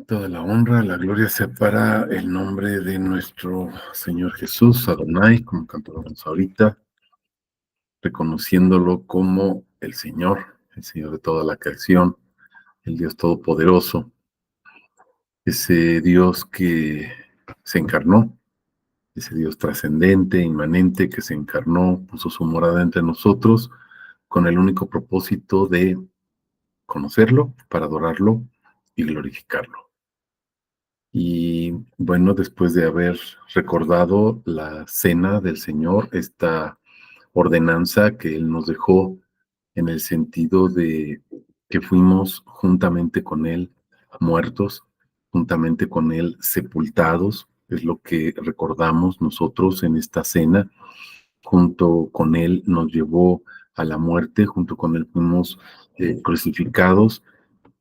Toda la honra, la gloria sea para el nombre de nuestro Señor Jesús, Adonai, como cantábamos ahorita, reconociéndolo como el Señor de toda la creación, el Dios todopoderoso, ese Dios que se encarnó, ese Dios trascendente, inmanente, que se encarnó, puso su morada entre nosotros con el único propósito de conocerlo, para adorarlo y glorificarlo. Y bueno, después de haber recordado la cena del Señor, esta ordenanza que Él nos dejó en el sentido de que fuimos juntamente con Él muertos, juntamente con Él sepultados, es lo que recordamos nosotros en esta cena. Junto con Él nos llevó a la muerte, junto con Él fuimos crucificados,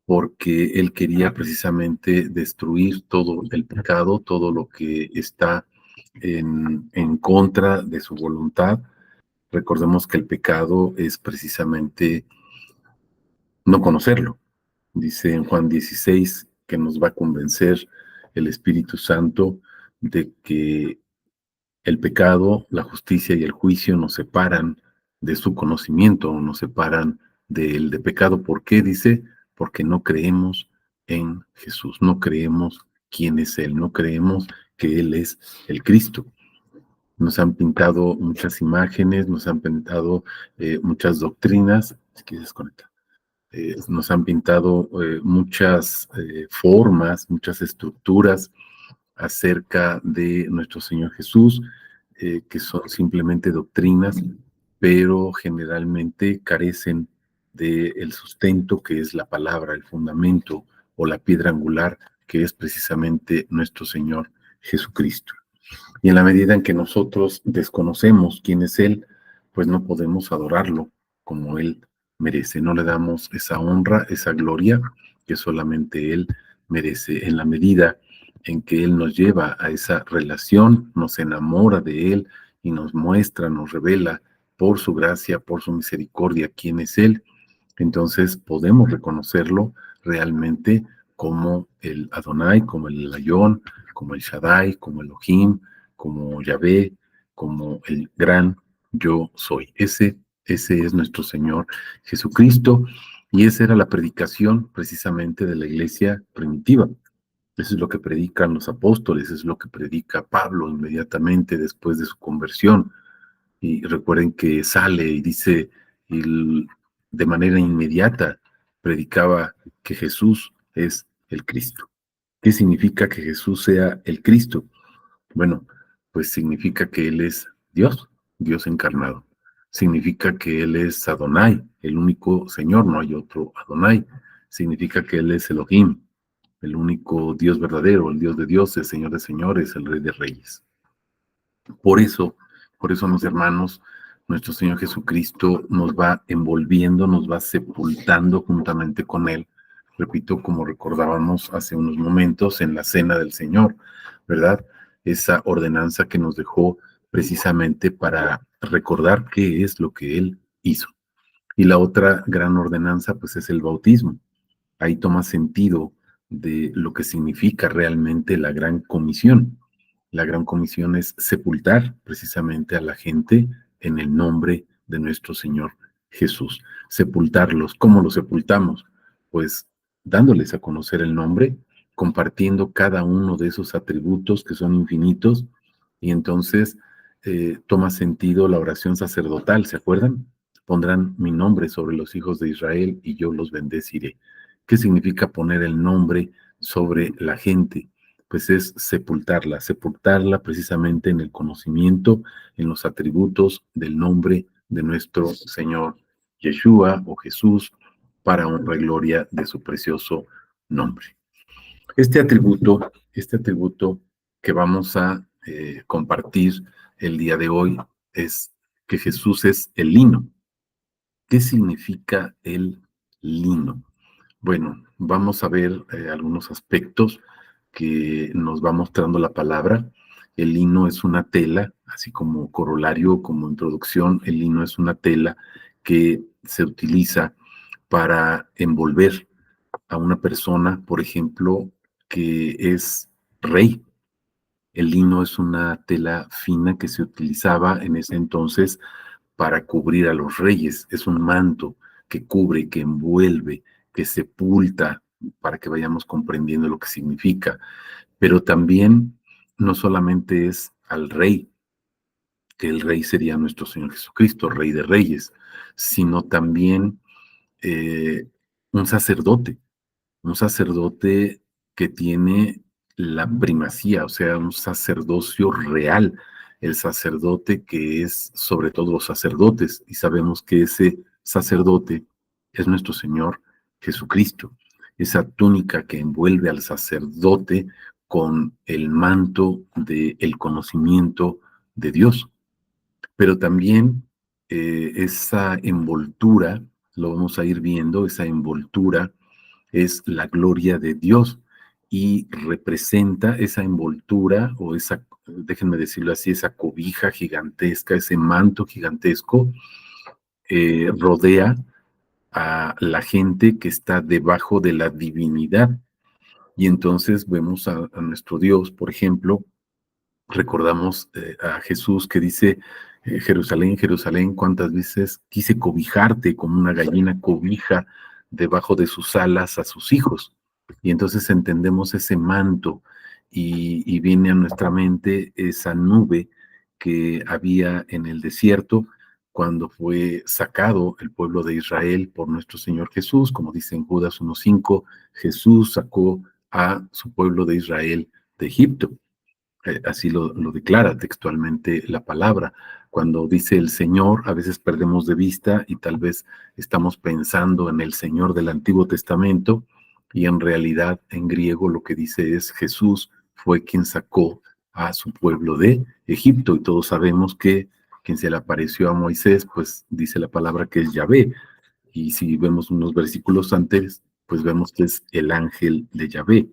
porque Él quería precisamente destruir todo el pecado, todo lo que está en contra de su voluntad. Recordemos que el pecado es precisamente no conocerlo. Dice en Juan 16 que nos va a convencer el Espíritu Santo de que el pecado, la justicia y el juicio nos separan de su conocimiento, nos separan del de pecado. ¿Por qué? Dice, porque no creemos en Jesús, no creemos quién es Él, no creemos que Él es el Cristo. Nos han pintado muchas imágenes, nos han pintado muchas doctrinas, si quieres desconectar, nos han pintado muchas formas, muchas estructuras acerca de nuestro Señor Jesús, que son simplemente doctrinas, pero generalmente carecen del sustento que es la palabra, el fundamento o la piedra angular, que es precisamente nuestro Señor Jesucristo. Y en la medida en que nosotros desconocemos quién es Él, pues no podemos adorarlo como Él merece. No le damos esa honra, esa gloria que solamente Él merece. En la medida en que Él nos lleva a esa relación, nos enamora de Él y nos muestra, nos revela por su gracia, por su misericordia quién es Él, entonces podemos reconocerlo realmente como el Adonai, como el Elyon, como el Shaddai, como el Elohim, como Yahvé, como el gran yo soy. Ese es nuestro Señor Jesucristo, y esa era la predicación precisamente de la iglesia primitiva. Eso es lo que predican los apóstoles, eso es lo que predica Pablo inmediatamente después de su conversión. Y recuerden que sale y dice, de manera inmediata predicaba que Jesús es el Cristo. ¿Qué significa que Jesús sea el Cristo? Bueno, pues significa que Él es Dios, Dios encarnado. Significa que Él es Adonai, el único Señor, no hay otro Adonai. Significa que Él es Elohim, el único Dios verdadero, el Dios de dioses, Señor de señores, el Rey de reyes. Por eso, mis hermanos, nuestro Señor Jesucristo nos va envolviendo, nos va sepultando juntamente con Él. Repito, como recordábamos hace unos momentos en la cena del Señor, ¿verdad? Esa ordenanza que nos dejó precisamente para recordar qué es lo que Él hizo. Y la otra gran ordenanza, pues, es el bautismo. Ahí toma sentido de lo que significa realmente la gran comisión. La gran comisión es sepultar precisamente a la gente en el nombre de nuestro Señor Jesús. Sepultarlos. ¿Cómo los sepultamos? Pues dándoles a conocer el nombre, compartiendo cada uno de esos atributos que son infinitos, y entonces toma sentido la oración sacerdotal, ¿se acuerdan? Pondrán mi nombre sobre los hijos de Israel y yo los bendeciré. ¿Qué significa poner el nombre sobre la gente? Pues es sepultarla precisamente en el conocimiento, en los atributos del nombre de nuestro Señor Yeshua o Jesús, para honra y gloria de su precioso nombre. Este atributo que vamos a compartir el día de hoy es que Jesús es el lino. ¿Qué significa el lino? Bueno, vamos a ver algunos aspectos que nos va mostrando la palabra. El lino es una tela, así como corolario, como introducción, el lino es una tela que se utiliza para envolver. a una persona, por ejemplo, que es rey. El lino es una tela fina que se utilizaba en ese entonces para cubrir a los reyes. Es un manto que cubre, que envuelve, que sepulta, para que vayamos comprendiendo lo que significa. Pero también no solamente es al rey, que el rey sería nuestro Señor Jesucristo, Rey de Reyes, sino también eh, un sacerdote, un sacerdote que tiene la primacía, o sea, un sacerdocio real, el sacerdote que es sobre todo los sacerdotes, y sabemos que ese sacerdote es nuestro Señor Jesucristo, esa túnica que envuelve al sacerdote con el manto del conocimiento de Dios, pero también esa envoltura, lo vamos a ir viendo, esa envoltura es la gloria de Dios y representa esa envoltura o esa, déjenme decirlo así, esa cobija gigantesca, ese manto gigantesco, rodea a la gente que está debajo de la divinidad. Y entonces vemos a nuestro Dios, por ejemplo, recordamos a Jesús que dice, Jerusalén, Jerusalén, cuántas veces quise cobijarte como una gallina cobija debajo de sus alas a sus hijos. Y entonces entendemos ese manto y viene a nuestra mente esa nube que había en el desierto cuando fue sacado el pueblo de Israel por nuestro Señor Jesús, como dice en Judas 1:5, Jesús sacó a su pueblo de Israel de Egipto. Así lo declara textualmente la palabra. Cuando dice el Señor, a veces perdemos de vista y tal vez estamos pensando en el Señor del Antiguo Testamento y en realidad en griego lo que dice es Jesús fue quien sacó a su pueblo de Egipto y todos sabemos que quien se le apareció a Moisés, pues dice la palabra que es Yahvé, y si vemos unos versículos antes, pues vemos que es el ángel de Yahvé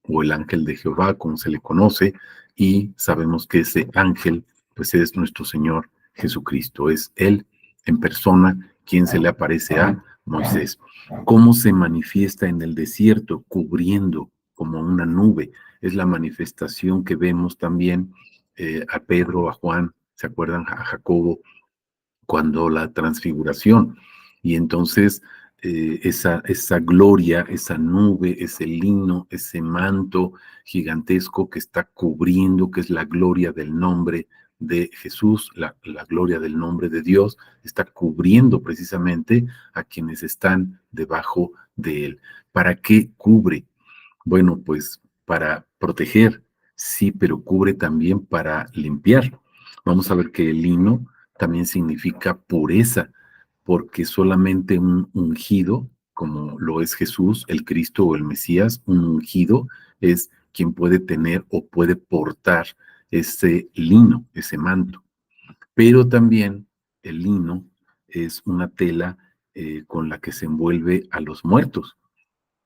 o el ángel de Jehová, como se le conoce, y sabemos que ese ángel, pues es nuestro Señor Jesucristo, es Él en persona quien se le aparece a Moisés. ¿Cómo se manifiesta en el desierto? Cubriendo como una nube. Es la manifestación que vemos también a Pedro, a Juan, ¿se acuerdan? A Jacobo, cuando la transfiguración. Y entonces esa gloria, esa nube, ese lino, ese manto gigantesco que está cubriendo, que es la gloria del nombre de Jesús, la gloria del nombre de Dios, está cubriendo precisamente a quienes están debajo de él. ¿Para qué cubre? Bueno, pues para proteger, sí, pero cubre también para limpiar. Vamos a ver que el lino también significa pureza, porque solamente un ungido, como lo es Jesús, el Cristo o el Mesías, un ungido es quien puede tener o puede portar ese lino, ese manto. Pero también el lino es una tela con la que se envuelve a los muertos,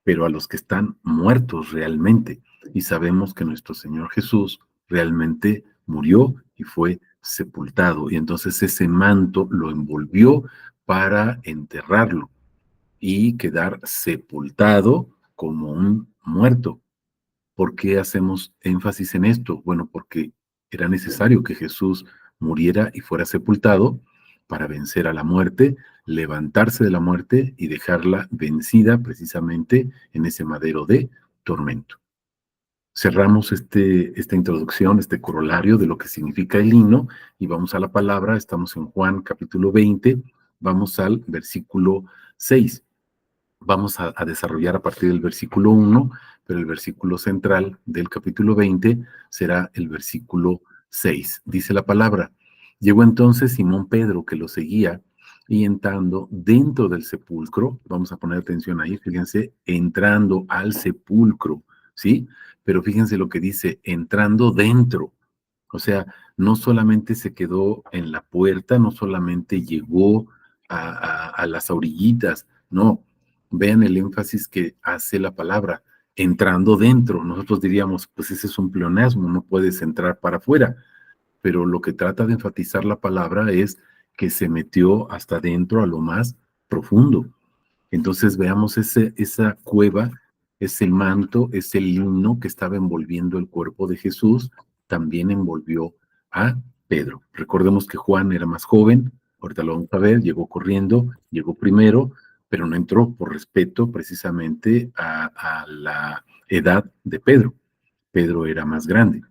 pero a los que están muertos realmente. Y sabemos que nuestro Señor Jesús realmente murió y fue sepultado. Y entonces ese manto lo envolvió para enterrarlo y quedar sepultado como un muerto. ¿Por qué hacemos énfasis en esto? Bueno, porque era necesario que Jesús muriera y fuera sepultado para vencer a la muerte, levantarse de la muerte y dejarla vencida precisamente en ese madero de tormento. Cerramos esta introducción, este corolario de lo que significa el lino y vamos a la palabra. Estamos en Juan capítulo 20, vamos al versículo 6. Vamos a desarrollar a partir del versículo 1, pero el versículo central del capítulo 20 será el versículo 6. Dice la palabra, llegó entonces Simón Pedro que lo seguía y entrando dentro del sepulcro, vamos a poner atención ahí, fíjense, entrando al sepulcro, ¿sí? Pero fíjense lo que dice, entrando dentro. O sea, no solamente se quedó en la puerta, no solamente llegó a las orillitas, no, vean el énfasis que hace la palabra, entrando dentro. Nosotros diríamos, pues ese es un pleonasmo, no puedes entrar para afuera, pero lo que trata de enfatizar la palabra es que se metió hasta dentro a lo más profundo. Entonces veamos esa cueva, ese manto, ese lino que estaba envolviendo el cuerpo de Jesús, también envolvió a Pedro. Recordemos que Juan era más joven, ahorita lo vamos a ver, llegó corriendo, llegó primero, pero no entró por respeto precisamente a la edad de Pedro. Pedro era más grande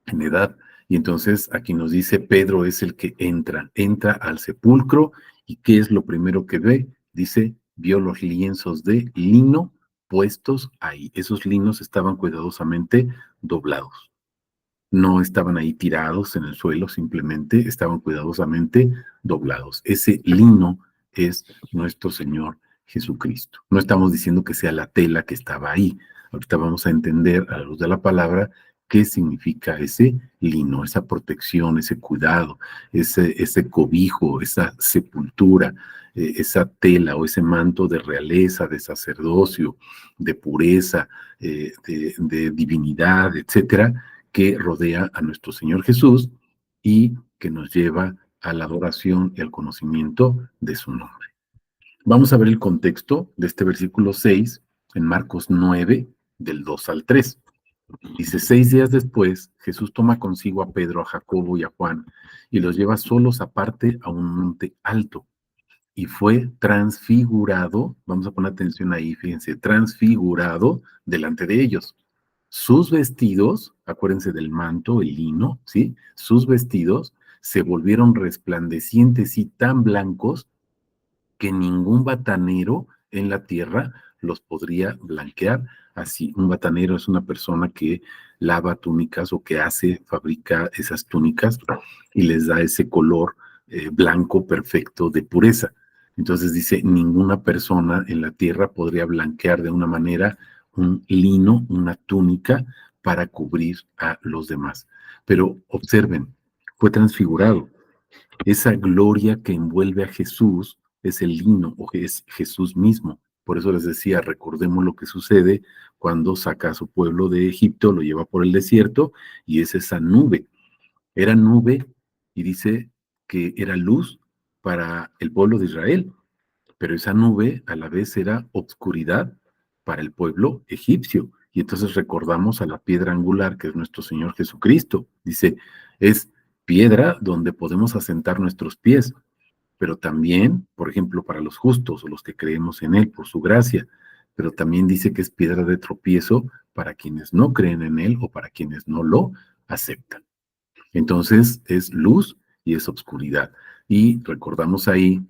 en edad. Y entonces aquí nos dice, Pedro es el que entra al sepulcro y ¿qué es lo primero que ve? Dice, vio los lienzos de lino puestos ahí. Esos linos estaban cuidadosamente doblados. No estaban ahí tirados en el suelo, simplemente estaban cuidadosamente doblados. Ese lino es nuestro Señor Jesucristo. No estamos diciendo que sea la tela que estaba ahí. Ahorita vamos a entender a la luz de la palabra qué significa ese lino, esa protección, ese cuidado, ese cobijo, esa sepultura, esa tela o ese manto de realeza, de sacerdocio, de pureza, de divinidad, etcétera, que rodea a nuestro Señor Jesús y que nos lleva a la adoración y al conocimiento de su nombre. Vamos a ver el contexto de este versículo 6 en Marcos 9, del 2 al 3. Dice, 6 días después, Jesús toma consigo a Pedro, a Jacobo y a Juan y los lleva solos aparte a un monte alto y fue transfigurado, vamos a poner atención ahí, fíjense, transfigurado delante de ellos. Sus vestidos, acuérdense del manto, el lino, ¿sí? Sus vestidos se volvieron resplandecientes y tan blancos que ningún batanero en la tierra los podría blanquear así. Un batanero es una persona que lava túnicas o que fabrica esas túnicas y les da ese color blanco perfecto de pureza. Entonces dice, ninguna persona en la tierra podría blanquear de una manera un lino, una túnica para cubrir a los demás. Pero observen, fue transfigurado. Esa gloria que envuelve a Jesús es el lino o es Jesús mismo. Por eso les decía, recordemos lo que sucede cuando saca a su pueblo de Egipto, lo lleva por el desierto y es esa nube. Era nube y dice que era luz para el pueblo de Israel, pero esa nube a la vez era obscuridad para el pueblo egipcio. Y entonces recordamos a la piedra angular que es nuestro Señor Jesucristo. Dice, es piedra donde podemos asentar nuestros pies, pero también, por ejemplo, para los justos o los que creemos en Él por su gracia, pero también dice que es piedra de tropiezo para quienes no creen en Él o para quienes no lo aceptan. Entonces es luz y es obscuridad. Y recordamos ahí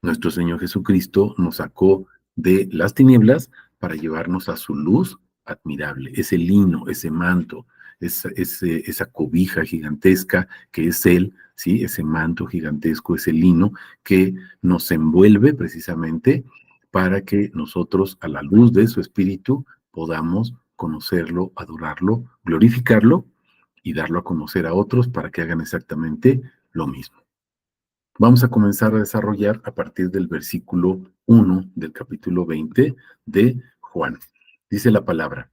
nuestro Señor Jesucristo nos sacó de las tinieblas para llevarnos a su luz admirable, ese lino, ese manto, esa cobija gigantesca que es Él, ¿sí? Ese manto gigantesco, ese lino que nos envuelve precisamente para que nosotros, a la luz de su Espíritu, podamos conocerlo, adorarlo, glorificarlo y darlo a conocer a otros para que hagan exactamente lo mismo. Vamos a comenzar a desarrollar a partir del versículo 1 del capítulo 20 de Juan. Dice la palabra,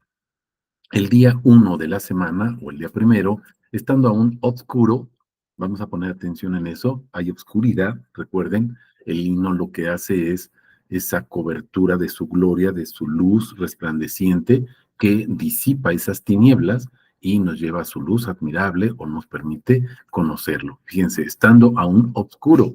el día 1 de la semana, o el día primero, estando aún oscuro, vamos a poner atención en eso, hay obscuridad, recuerden, el lino lo que hace es esa cobertura de su gloria, de su luz resplandeciente, que disipa esas tinieblas y nos lleva a su luz admirable o nos permite conocerlo. Fíjense, estando aún oscuro,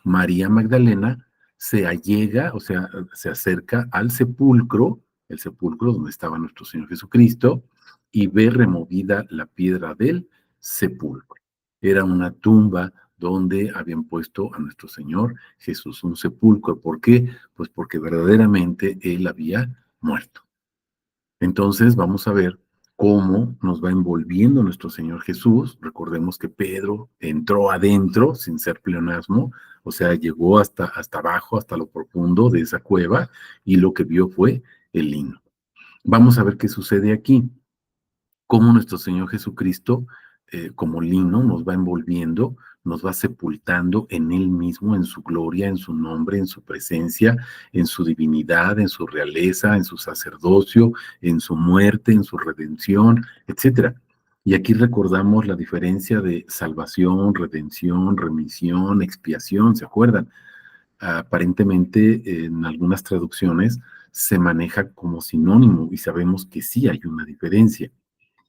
María Magdalena se allega, o sea, se acerca al sepulcro, el sepulcro donde estaba nuestro Señor Jesucristo, y ve removida la piedra del sepulcro. Era una tumba donde habían puesto a nuestro Señor Jesús, un sepulcro. ¿Por qué? Pues porque verdaderamente Él había muerto. Entonces vamos a ver cómo nos va envolviendo nuestro Señor Jesús. Recordemos que Pedro entró adentro sin ser pleonasmo, o sea, llegó hasta abajo, hasta lo profundo de esa cueva y lo que vio fue el lino. Vamos a ver qué sucede aquí, cómo nuestro Señor Jesucristo, como lino, nos va envolviendo, nos va sepultando en Él mismo, en su gloria, en su nombre, en su presencia, en su divinidad, en su realeza, en su sacerdocio, en su muerte, en su redención, etcétera. Y aquí recordamos la diferencia de salvación, redención, remisión, expiación, ¿se acuerdan? aparentemente en algunas traducciones se maneja como sinónimo y sabemos que sí hay una diferencia,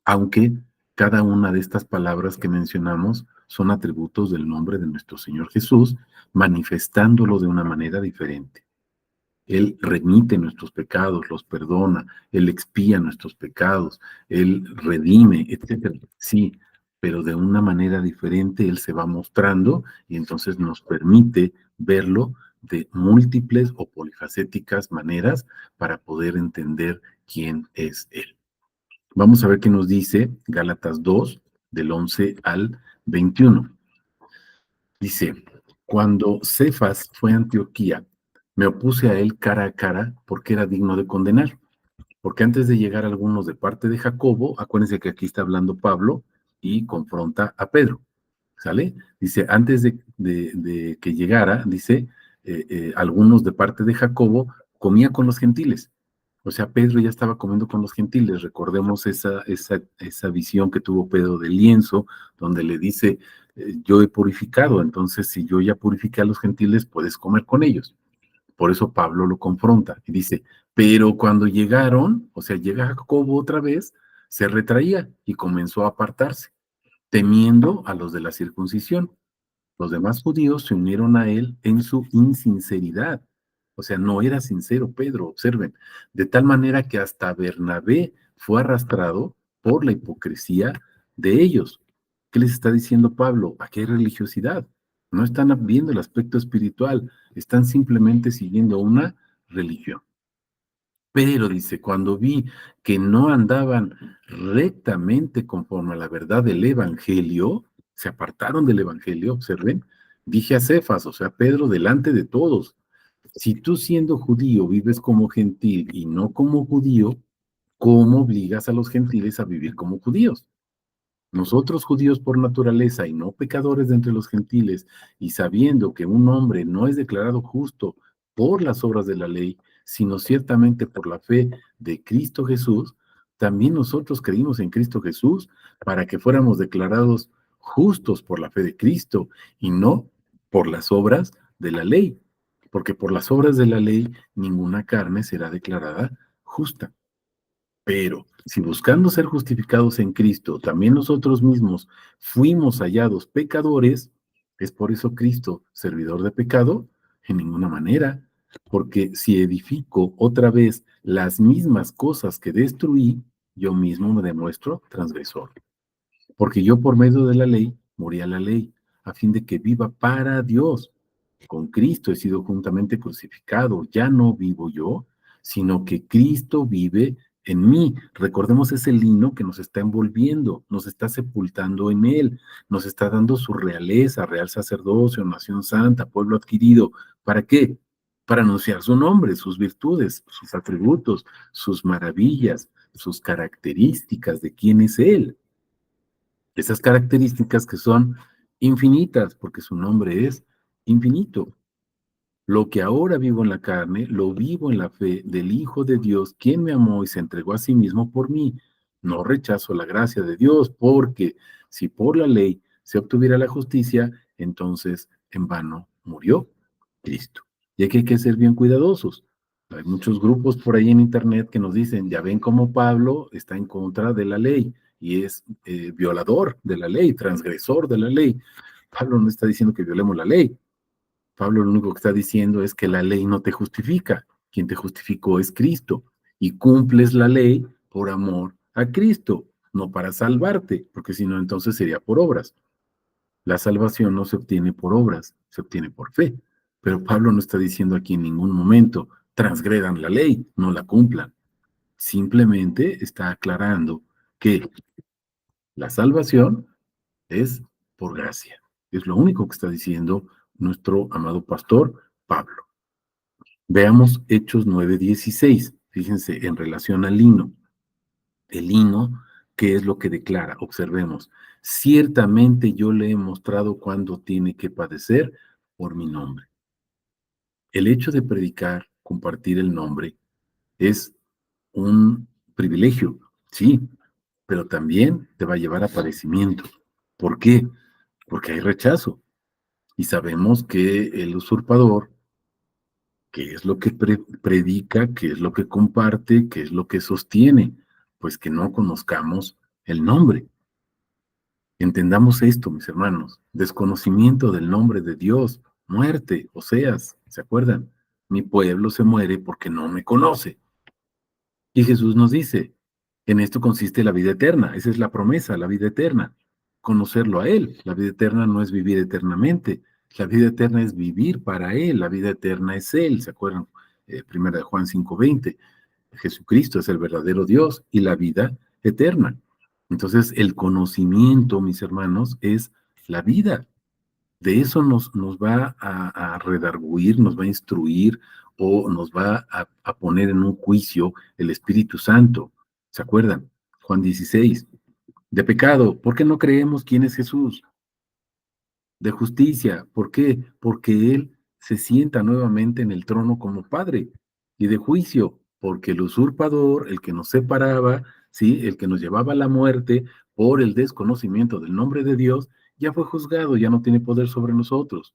aunque cada una de estas palabras que mencionamos son atributos del nombre de nuestro Señor Jesús, manifestándolo de una manera diferente. Él remite nuestros pecados, los perdona, Él expía nuestros pecados, Él redime, etcétera. Sí, pero de una manera diferente Él se va mostrando y entonces nos permite verlo de múltiples o polifacéticas maneras para poder entender quién es Él. Vamos a ver qué nos dice Gálatas 2, del 11 al 21. Dice, cuando Cefas fue a Antioquía, me opuse a él cara a cara porque era digno de condenar. Porque antes de llegar algunos de parte de Jacobo, acuérdense que aquí está hablando Pablo y confronta a Pedro, ¿sale? Dice, antes de que llegara, dice, algunos de parte de Jacobo comía con los gentiles. O sea, Pedro ya estaba comiendo con los gentiles. Recordemos esa visión que tuvo Pedro del lienzo, donde le dice, yo he purificado, entonces si yo ya purifiqué a los gentiles, puedes comer con ellos. Por eso Pablo lo confronta y dice, pero cuando llegaron, o sea, llega Jacobo otra vez, se retraía y comenzó a apartarse, temiendo a los de la circuncisión. Los demás judíos se unieron a él en su insinceridad. O sea, no era sincero Pedro, observen, de tal manera que hasta Bernabé fue arrastrado por la hipocresía de ellos. ¿Qué les está diciendo Pablo? Aquí hay religiosidad. No están viendo el aspecto espiritual, están simplemente siguiendo una religión. Pero dice, cuando vi que no andaban rectamente conforme a la verdad del Evangelio, se apartaron del Evangelio, observen, dije a Cefas, o sea, Pedro, delante de todos, si tú siendo judío vives como gentil y no como judío, ¿cómo obligas a los gentiles a vivir como judíos? Nosotros judíos por naturaleza y no pecadores de entre los gentiles, y sabiendo que un hombre no es declarado justo por las obras de la ley, sino ciertamente por la fe de Cristo Jesús, también nosotros creímos en Cristo Jesús para que fuéramos declarados justos por la fe de Cristo y no por las obras de la ley, porque por las obras de la ley ninguna carne será declarada justa. Pero si buscando ser justificados en Cristo, también nosotros mismos fuimos hallados pecadores, ¿es por eso Cristo servidor de pecado? En ninguna manera, porque si edifico otra vez las mismas cosas que destruí, yo mismo me demuestro transgresor. Porque yo por medio de la ley morí a la ley, a fin de que viva para Dios. Con Cristo he sido juntamente crucificado, ya no vivo yo, sino que Cristo vive en mí. Recordemos ese lino que nos está envolviendo, nos está sepultando en él, nos está dando su realeza, real sacerdocio, nación santa, pueblo adquirido. ¿Para qué? Para anunciar su nombre, sus virtudes, sus atributos, sus maravillas, sus características de quién es él. Esas características que son infinitas, porque su nombre es infinito. Lo que ahora vivo en la carne, lo vivo en la fe del Hijo de Dios, quien me amó y se entregó a sí mismo por mí. No rechazo la gracia de Dios, porque si por la ley se obtuviera la justicia, entonces en vano murió Cristo. Y aquí hay que ser bien cuidadosos. Hay muchos grupos por ahí en internet que nos dicen, ya ven cómo Pablo está en contra de la ley y es violador de la ley, transgresor de la ley. Pablo no está diciendo que violemos la ley. Pablo lo único que está diciendo es que la ley no te justifica. Quien te justificó es Cristo. Y cumples la ley por amor a Cristo, no para salvarte, porque si no, entonces sería por obras. La salvación no se obtiene por obras, se obtiene por fe. Pero Pablo no está diciendo aquí en ningún momento, transgredan la ley, no la cumplan. Simplemente está aclarando que la salvación es por gracia. Es lo único que está diciendo nuestro amado pastor Pablo. Veamos Hechos 9:16. Fíjense, en relación al lino. El lino, ¿qué es lo que declara? Observemos. Ciertamente yo le he mostrado cuándo tiene que padecer por mi nombre. El hecho de predicar, compartir el nombre, es un privilegio, sí, pero también te va a llevar a padecimiento. ¿Por qué? Porque hay rechazo. Y sabemos que el usurpador ¿Qué es lo que predica? ¿Qué es lo que comparte? ¿Qué es lo que sostiene? Pues que no conozcamos el nombre. Entendamos esto, mis hermanos. Desconocimiento del nombre de Dios, muerte, Oseas, ¿se acuerdan? Mi pueblo se muere porque no me conoce. Y Jesús nos dice, en esto consiste la vida eterna. Esa es la promesa, la vida eterna. Conocerlo a Él. La vida eterna no es vivir eternamente. La vida eterna es vivir para Él. La vida eterna es Él. ¿Se acuerdan? Primera de Juan 5:20. Jesucristo es el verdadero Dios y la vida eterna. Entonces, el conocimiento, mis hermanos, es la vida. De eso nos va a redarguir, nos va a instruir o nos va a poner en un juicio el Espíritu Santo. ¿Se acuerdan? Juan 16. De pecado, ¿por qué no creemos quién es Jesús? De justicia, ¿por qué? Porque Él se sienta nuevamente en el trono como Padre. Y de juicio, porque el usurpador, el que nos separaba, ¿sí? El que nos llevaba a la muerte por el desconocimiento del nombre de Dios, ya fue juzgado, ya no tiene poder sobre nosotros.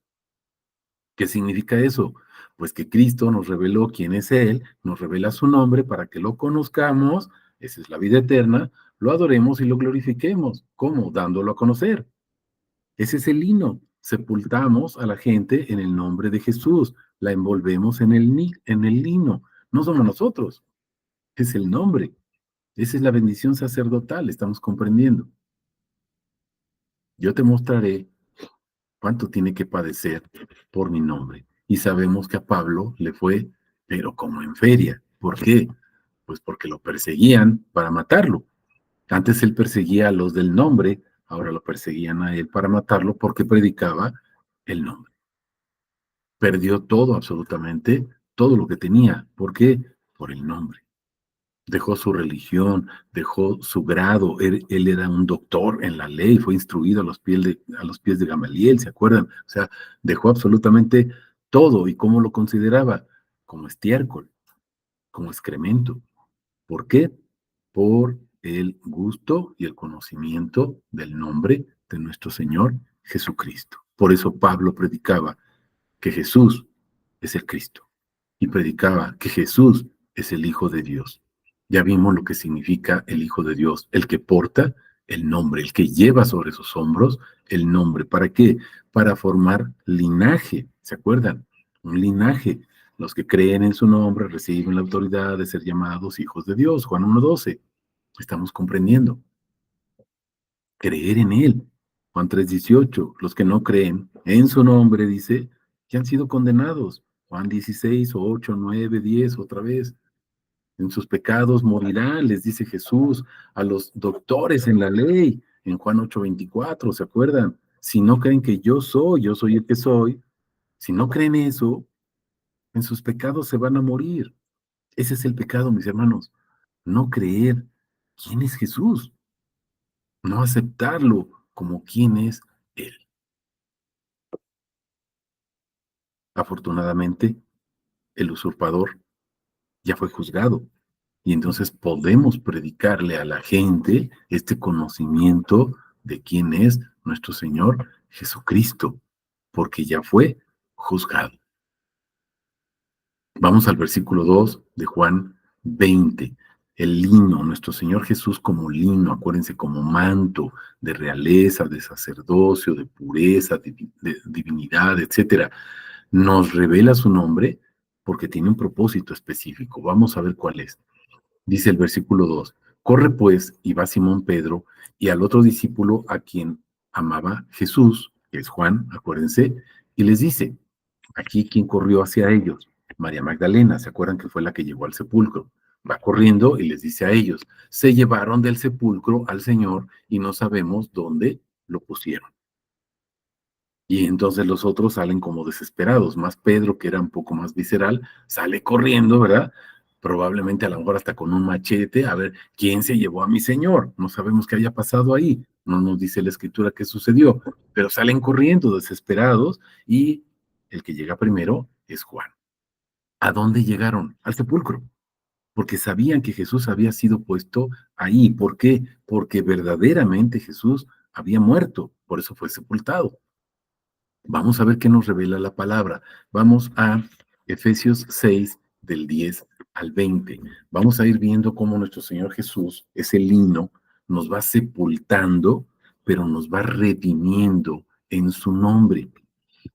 ¿Qué significa eso? Pues que Cristo nos reveló quién es Él, nos revela su nombre para que lo conozcamos, esa es la vida eterna, lo adoremos y lo glorifiquemos. ¿Cómo? Dándolo a conocer. Ese es el lino. Sepultamos a la gente en el nombre de Jesús, la envolvemos en el lino. No somos nosotros, es el nombre. Esa es la bendición sacerdotal, estamos comprendiendo. Yo te mostraré cuánto tiene que padecer por mi nombre. Y sabemos que a Pablo le fue, pero como en feria. ¿Por qué? Pues porque lo perseguían para matarlo. Antes él perseguía a los del nombre, ahora lo perseguían a él para matarlo porque predicaba el nombre. Perdió todo, absolutamente, todo lo que tenía. ¿Por qué? Por el nombre. Dejó su religión, dejó su grado, él era un doctor en la ley, fue instruido a los pies de Gamaliel, ¿se acuerdan? O sea, dejó absolutamente todo. ¿Y cómo lo consideraba? Como estiércol, como excremento. ¿Por qué? Por el gusto y el conocimiento del nombre de nuestro Señor Jesucristo. Por eso Pablo predicaba que Jesús es el Cristo y predicaba que Jesús es el Hijo de Dios. Ya vimos lo que significa el Hijo de Dios, el que porta el nombre, el que lleva sobre sus hombros el nombre. ¿Para qué? Para formar linaje, ¿se acuerdan? Un linaje. Los que creen en su nombre reciben la autoridad de ser llamados hijos de Dios. Juan 1:12. Estamos comprendiendo. Creer en Él. Juan 3:18. Los que no creen en su nombre, dice, que han sido condenados. Juan 16:8, 9, 10, otra vez. En sus pecados morirán, les dice Jesús a los doctores en la ley, en Juan 8:24, ¿se acuerdan? Si no creen que yo soy el que soy, si no creen eso, en sus pecados se van a morir. Ese es el pecado, mis hermanos. No creer quién es Jesús, no aceptarlo como quién es Él. Afortunadamente, el usurpador ya fue juzgado. Y entonces podemos predicarle a la gente este conocimiento de quién es nuestro Señor Jesucristo, porque ya fue juzgado. Vamos al versículo 2 de Juan 20. El lino, nuestro Señor Jesús como lino, acuérdense, como manto de realeza, de sacerdocio, de pureza, de divinidad, etcétera. Nos revela su nombre porque tiene un propósito específico. Vamos a ver cuál es. Dice el versículo 2, corre pues y va Simón Pedro y al otro discípulo a quien amaba Jesús, que es Juan, acuérdense, y les dice, aquí quien corrió hacia ellos, María Magdalena, ¿se acuerdan que fue la que llegó al sepulcro? Va corriendo y les dice a ellos, se llevaron del sepulcro al Señor y no sabemos dónde lo pusieron. Y entonces los otros salen como desesperados, más Pedro, que era un poco más visceral, sale corriendo, ¿verdad? Probablemente a lo mejor hasta con un machete, a ver, ¿quién se llevó a mi señor? No sabemos qué haya pasado ahí, no nos dice la escritura qué sucedió, pero salen corriendo desesperados y el que llega primero es Juan. ¿A dónde llegaron? Al sepulcro, porque sabían que Jesús había sido puesto ahí. ¿Por qué? Porque verdaderamente Jesús había muerto, por eso fue sepultado. Vamos a ver qué nos revela la palabra. Vamos a Efesios 6, del 10 al 20. Vamos a ir viendo cómo nuestro Señor Jesús, ese lino, nos va sepultando, pero nos va redimiendo en su nombre.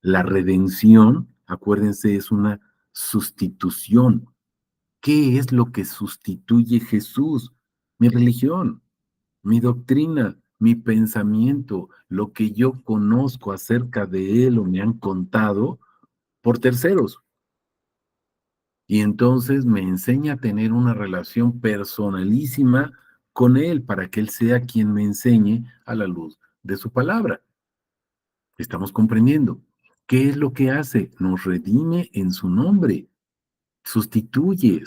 La redención, acuérdense, es una sustitución. ¿Qué es lo que sustituye Jesús? Mi religión, mi doctrina, mi pensamiento, lo que yo conozco acerca de Él o me han contado por terceros. Y entonces me enseña a tener una relación personalísima con Él para que Él sea quien me enseñe a la luz de su palabra. Estamos comprendiendo. ¿Qué es lo que hace? Nos redime en su nombre. Sustituye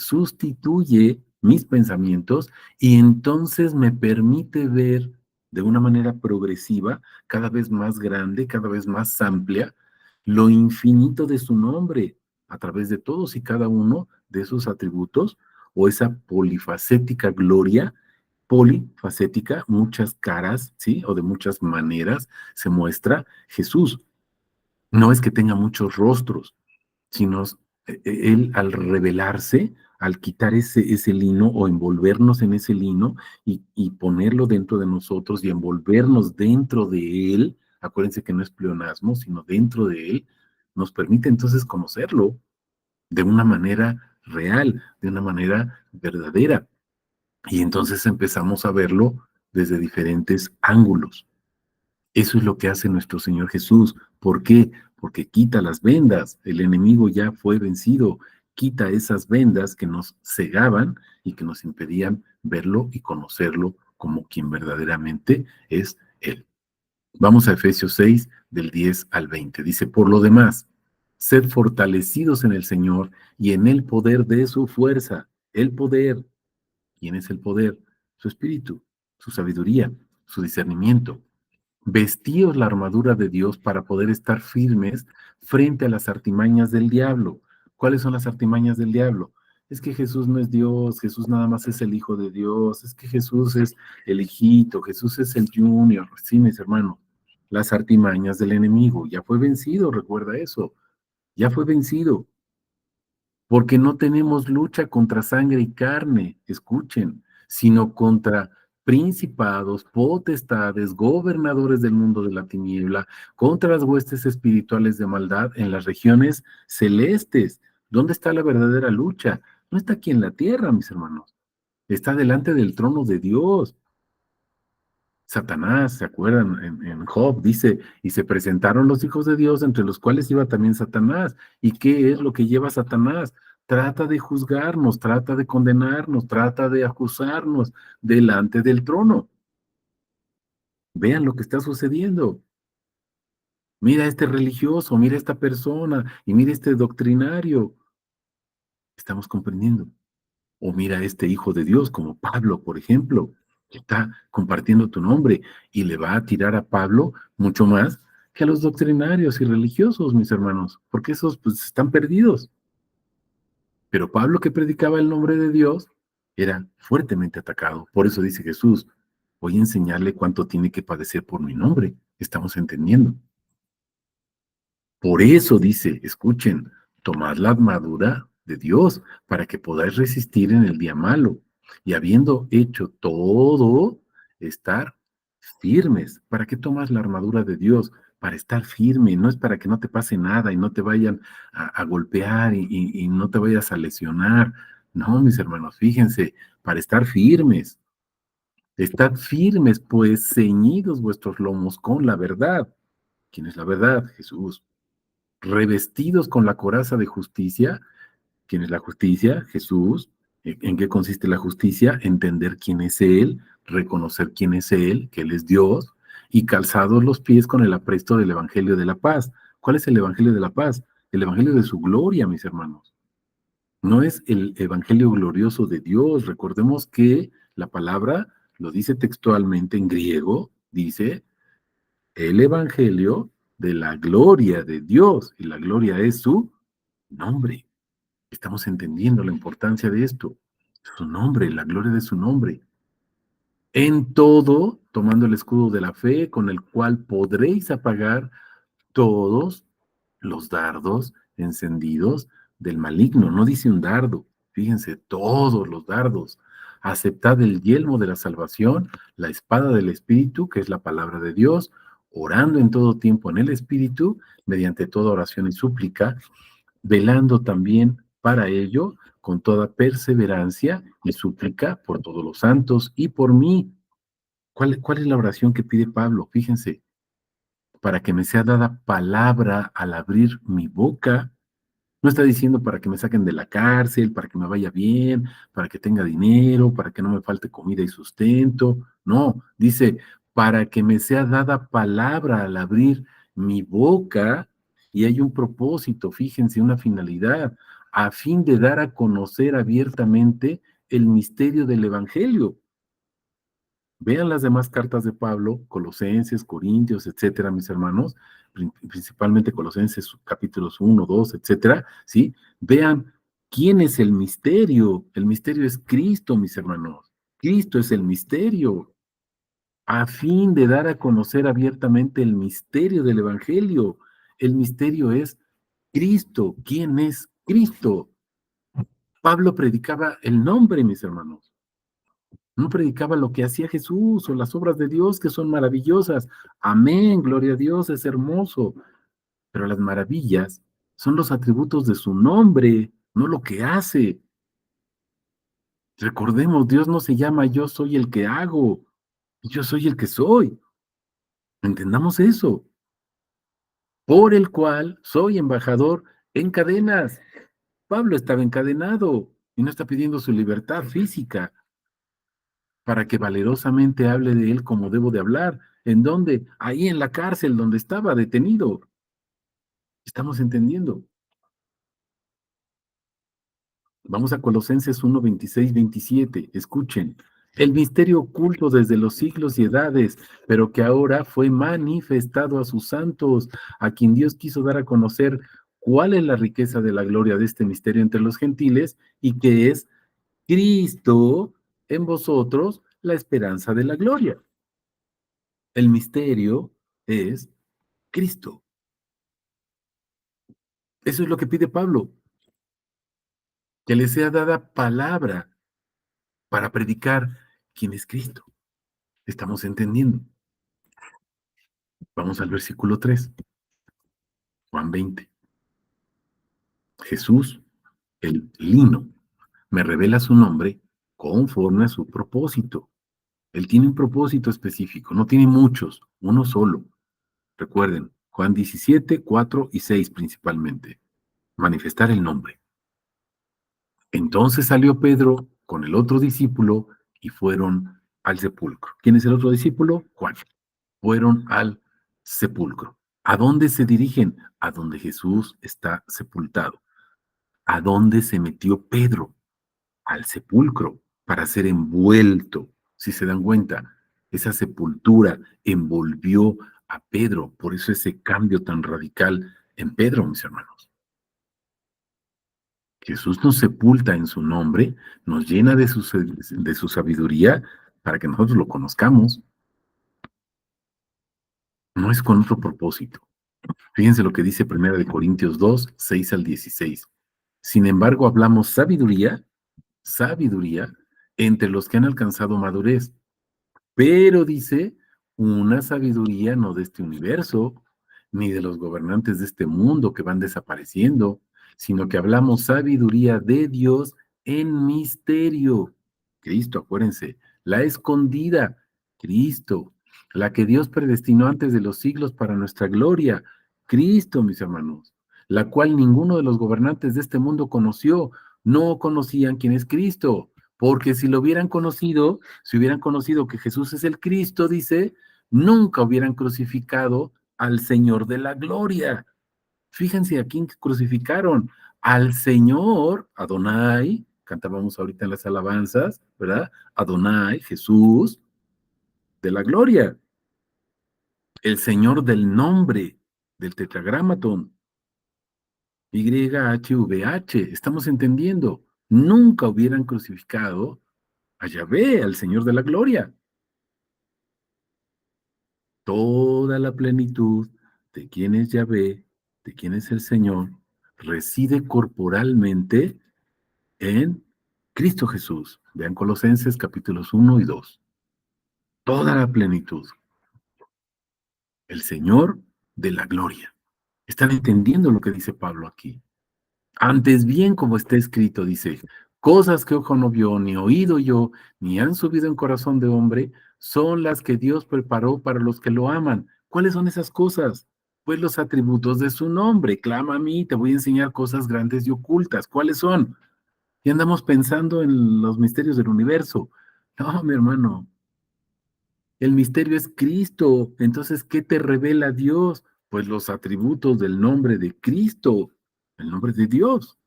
mis pensamientos y entonces me permite ver de una manera progresiva, cada vez más grande, cada vez más amplia, lo infinito de su nombre a través de todos y cada uno de esos atributos o esa polifacética gloria, polifacética, muchas caras, ¿sí? O de muchas maneras se muestra Jesús. No es que tenga muchos rostros, sino él al revelarse, al quitar ese lino o envolvernos en ese lino y ponerlo dentro de nosotros y envolvernos dentro de él, acuérdense que no es pleonasmo, sino dentro de él, nos permite entonces conocerlo de una manera real, de una manera verdadera. Y entonces empezamos a verlo desde diferentes ángulos. Eso es lo que hace nuestro Señor Jesús. ¿Por qué? Porque quita las vendas. El enemigo ya fue vencido. Quita esas vendas que nos cegaban y que nos impedían verlo y conocerlo como quien verdaderamente es Él. Vamos a Efesios 6, del 10 al 20. Dice, por lo demás, sed fortalecidos en el Señor y en el poder de su fuerza. El poder. ¿Quién es el poder? Su espíritu, su sabiduría, su discernimiento. Vestíos la armadura de Dios para poder estar firmes frente a las artimañas del diablo. ¿Cuáles son las artimañas del diablo? Es que Jesús no es Dios, Jesús nada más es el Hijo de Dios, es que Jesús es el hijito, Jesús es el junior. Sí, mis hermanos, las artimañas del enemigo. Ya fue vencido, recuerda eso. Ya fue vencido porque no tenemos lucha contra sangre y carne, escuchen, sino contra principados, potestades, gobernadores del mundo de la tiniebla, contra las huestes espirituales de maldad en las regiones celestes. ¿Dónde está la verdadera lucha? No está aquí en la tierra, mis hermanos. Está delante del trono de Dios. Satanás, ¿se acuerdan? En Job dice, y se presentaron los hijos de Dios, entre los cuales iba también Satanás. ¿Y qué es lo que lleva Satanás? Trata de juzgarnos, trata de condenarnos, trata de acusarnos delante del trono. Vean lo que está sucediendo. Mira a este religioso, mira a esta persona y mira este doctrinario. Estamos comprendiendo. O mira a este hijo de Dios, como Pablo, por ejemplo, que está compartiendo tu nombre y le va a tirar a Pablo mucho más que a los doctrinarios y religiosos, mis hermanos, porque esos pues están perdidos. Pero Pablo, que predicaba el nombre de Dios, era fuertemente atacado. Por eso dice Jesús, voy a enseñarle cuánto tiene que padecer por mi nombre. Estamos entendiendo. Por eso dice, escuchen, tomad la armadura de Dios para que podáis resistir en el día malo y habiendo hecho todo, estar firmes. ¿Para qué tomas la armadura de Dios? Para estar firme, no es para que no te pase nada y no te vayan a golpear y no te vayas a lesionar. No, mis hermanos, fíjense, para estar firmes. Estad firmes, pues ceñidos vuestros lomos con la verdad. ¿Quién es la verdad? Jesús. Revestidos con la coraza de justicia. ¿Quién es la justicia? Jesús. ¿En qué consiste la justicia? Entender quién es Él, reconocer quién es Él, que Él es Dios, y calzados los pies con el apresto del Evangelio de la paz. ¿Cuál es el Evangelio de la paz? El Evangelio de su gloria, mis hermanos. No es el Evangelio glorioso de Dios. Recordemos que la palabra lo dice textualmente en griego, dice el Evangelio de la gloria de Dios, y la gloria es su nombre. Estamos entendiendo la importancia de esto. Su nombre, la gloria de su nombre. En todo, tomando el escudo de la fe, con el cual podréis apagar todos los dardos encendidos del maligno, no dice un dardo, fíjense, todos los dardos. Aceptad el yelmo de la salvación, la espada del Espíritu, que es la palabra de Dios, orando en todo tiempo en el Espíritu, mediante toda oración y súplica, velando también para ello con toda perseverancia y súplica por todos los santos y por mí. ¿Cuál es la oración que pide Pablo? Fíjense, para que me sea dada palabra al abrir mi boca. No está diciendo para que me saquen de la cárcel, para que me vaya bien, para que tenga dinero, para que no me falte comida y sustento. No, dice, para que me sea dada palabra al abrir mi boca, y hay un propósito, fíjense, una finalidad, a fin de dar a conocer abiertamente el misterio del Evangelio. Vean las demás cartas de Pablo, Colosenses, Corintios, etcétera, mis hermanos, principalmente Colosenses capítulos 1, 2, etcétera, ¿sí? Vean quién es el misterio. El misterio es Cristo, mis hermanos. Cristo es el misterio, a fin de dar a conocer abiertamente el misterio del Evangelio. El misterio es Cristo. ¿Quién es Cristo? Pablo predicaba el nombre, mis hermanos. No predicaba lo que hacía Jesús o las obras de Dios que son maravillosas. Amén, gloria a Dios, es hermoso. Pero las maravillas son los atributos de su nombre, no lo que hace. Recordemos, Dios no se llama yo soy el que hago, yo soy el que soy. Entendamos eso. Por el cual soy embajador en cadenas. Pablo estaba encadenado y no está pidiendo su libertad física para que valerosamente hable de él como debo de hablar. ¿En dónde? Ahí en la cárcel donde estaba detenido. ¿Estamos entendiendo? Vamos a Colosenses 1, 26, 27. Escuchen. El misterio oculto desde los siglos y edades, pero que ahora fue manifestado a sus santos, a quien Dios quiso dar a conocer cuál es la riqueza de la gloria de este misterio entre los gentiles y que es Cristo en vosotros, la esperanza de la gloria. El misterio es Cristo. Eso es lo que pide Pablo, que le sea dada palabra para predicar quién es Cristo. ¿Estamos entendiendo? Vamos al versículo 3, Juan 20. Jesús, el lino, me revela su nombre conforme a su propósito. Él tiene un propósito específico, no tiene muchos, uno solo. Recuerden, Juan 17, 4 y 6 principalmente. Manifestar el nombre. Entonces salió Pedro con el otro discípulo y fueron al sepulcro. ¿Quién es el otro discípulo? Juan. Fueron al sepulcro. ¿A dónde se dirigen? A donde Jesús está sepultado. ¿A dónde se metió Pedro? Al sepulcro para ser envuelto. Si se dan cuenta, esa sepultura envolvió a Pedro. Por eso ese cambio tan radical en Pedro, mis hermanos. Jesús nos sepulta en su nombre, nos llena de su sabiduría para que nosotros lo conozcamos. No es con otro propósito. Fíjense lo que dice 1 Corintios 2, 6 al 16. Sin embargo, hablamos sabiduría entre los que han alcanzado madurez. Pero dice, una sabiduría no de este universo, ni de los gobernantes de este mundo que van desapareciendo, sino que hablamos sabiduría de Dios en misterio. Cristo, acuérdense, la escondida, Cristo, la que Dios predestinó antes de los siglos para nuestra gloria, Cristo, mis hermanos, la cual ninguno de los gobernantes de este mundo conoció, no conocían quién es Cristo, porque si lo hubieran conocido, si hubieran conocido que Jesús es el Cristo, dice, nunca hubieran crucificado al Señor de la gloria. Fíjense a quién crucificaron, al Señor, Adonai, cantábamos ahorita en las alabanzas, ¿verdad? Adonai, Jesús, de la gloria, el Señor del nombre, del tetragramatón, YHVH, estamos entendiendo, nunca hubieran crucificado a Yahvé, al Señor de la gloria. Toda la plenitud de quién es Yahvé, de quién es el Señor, reside corporalmente en Cristo Jesús. Vean Colosenses capítulos 1 y 2. Toda la plenitud. El Señor de la gloria. ¿Están entendiendo lo que dice Pablo aquí? Antes bien, como está escrito, dice, cosas que ojo no vio, ni oído yo, ni han subido en corazón de hombre, son las que Dios preparó para los que lo aman. ¿Cuáles son esas cosas? Pues los atributos de su nombre. Clama a mí, te voy a enseñar cosas grandes y ocultas. ¿Cuáles son? Y andamos pensando en los misterios del universo. No, mi hermano, el misterio es Cristo. Entonces, ¿qué te revela Dios? Pues los atributos del nombre de Cristo, el nombre de Dios,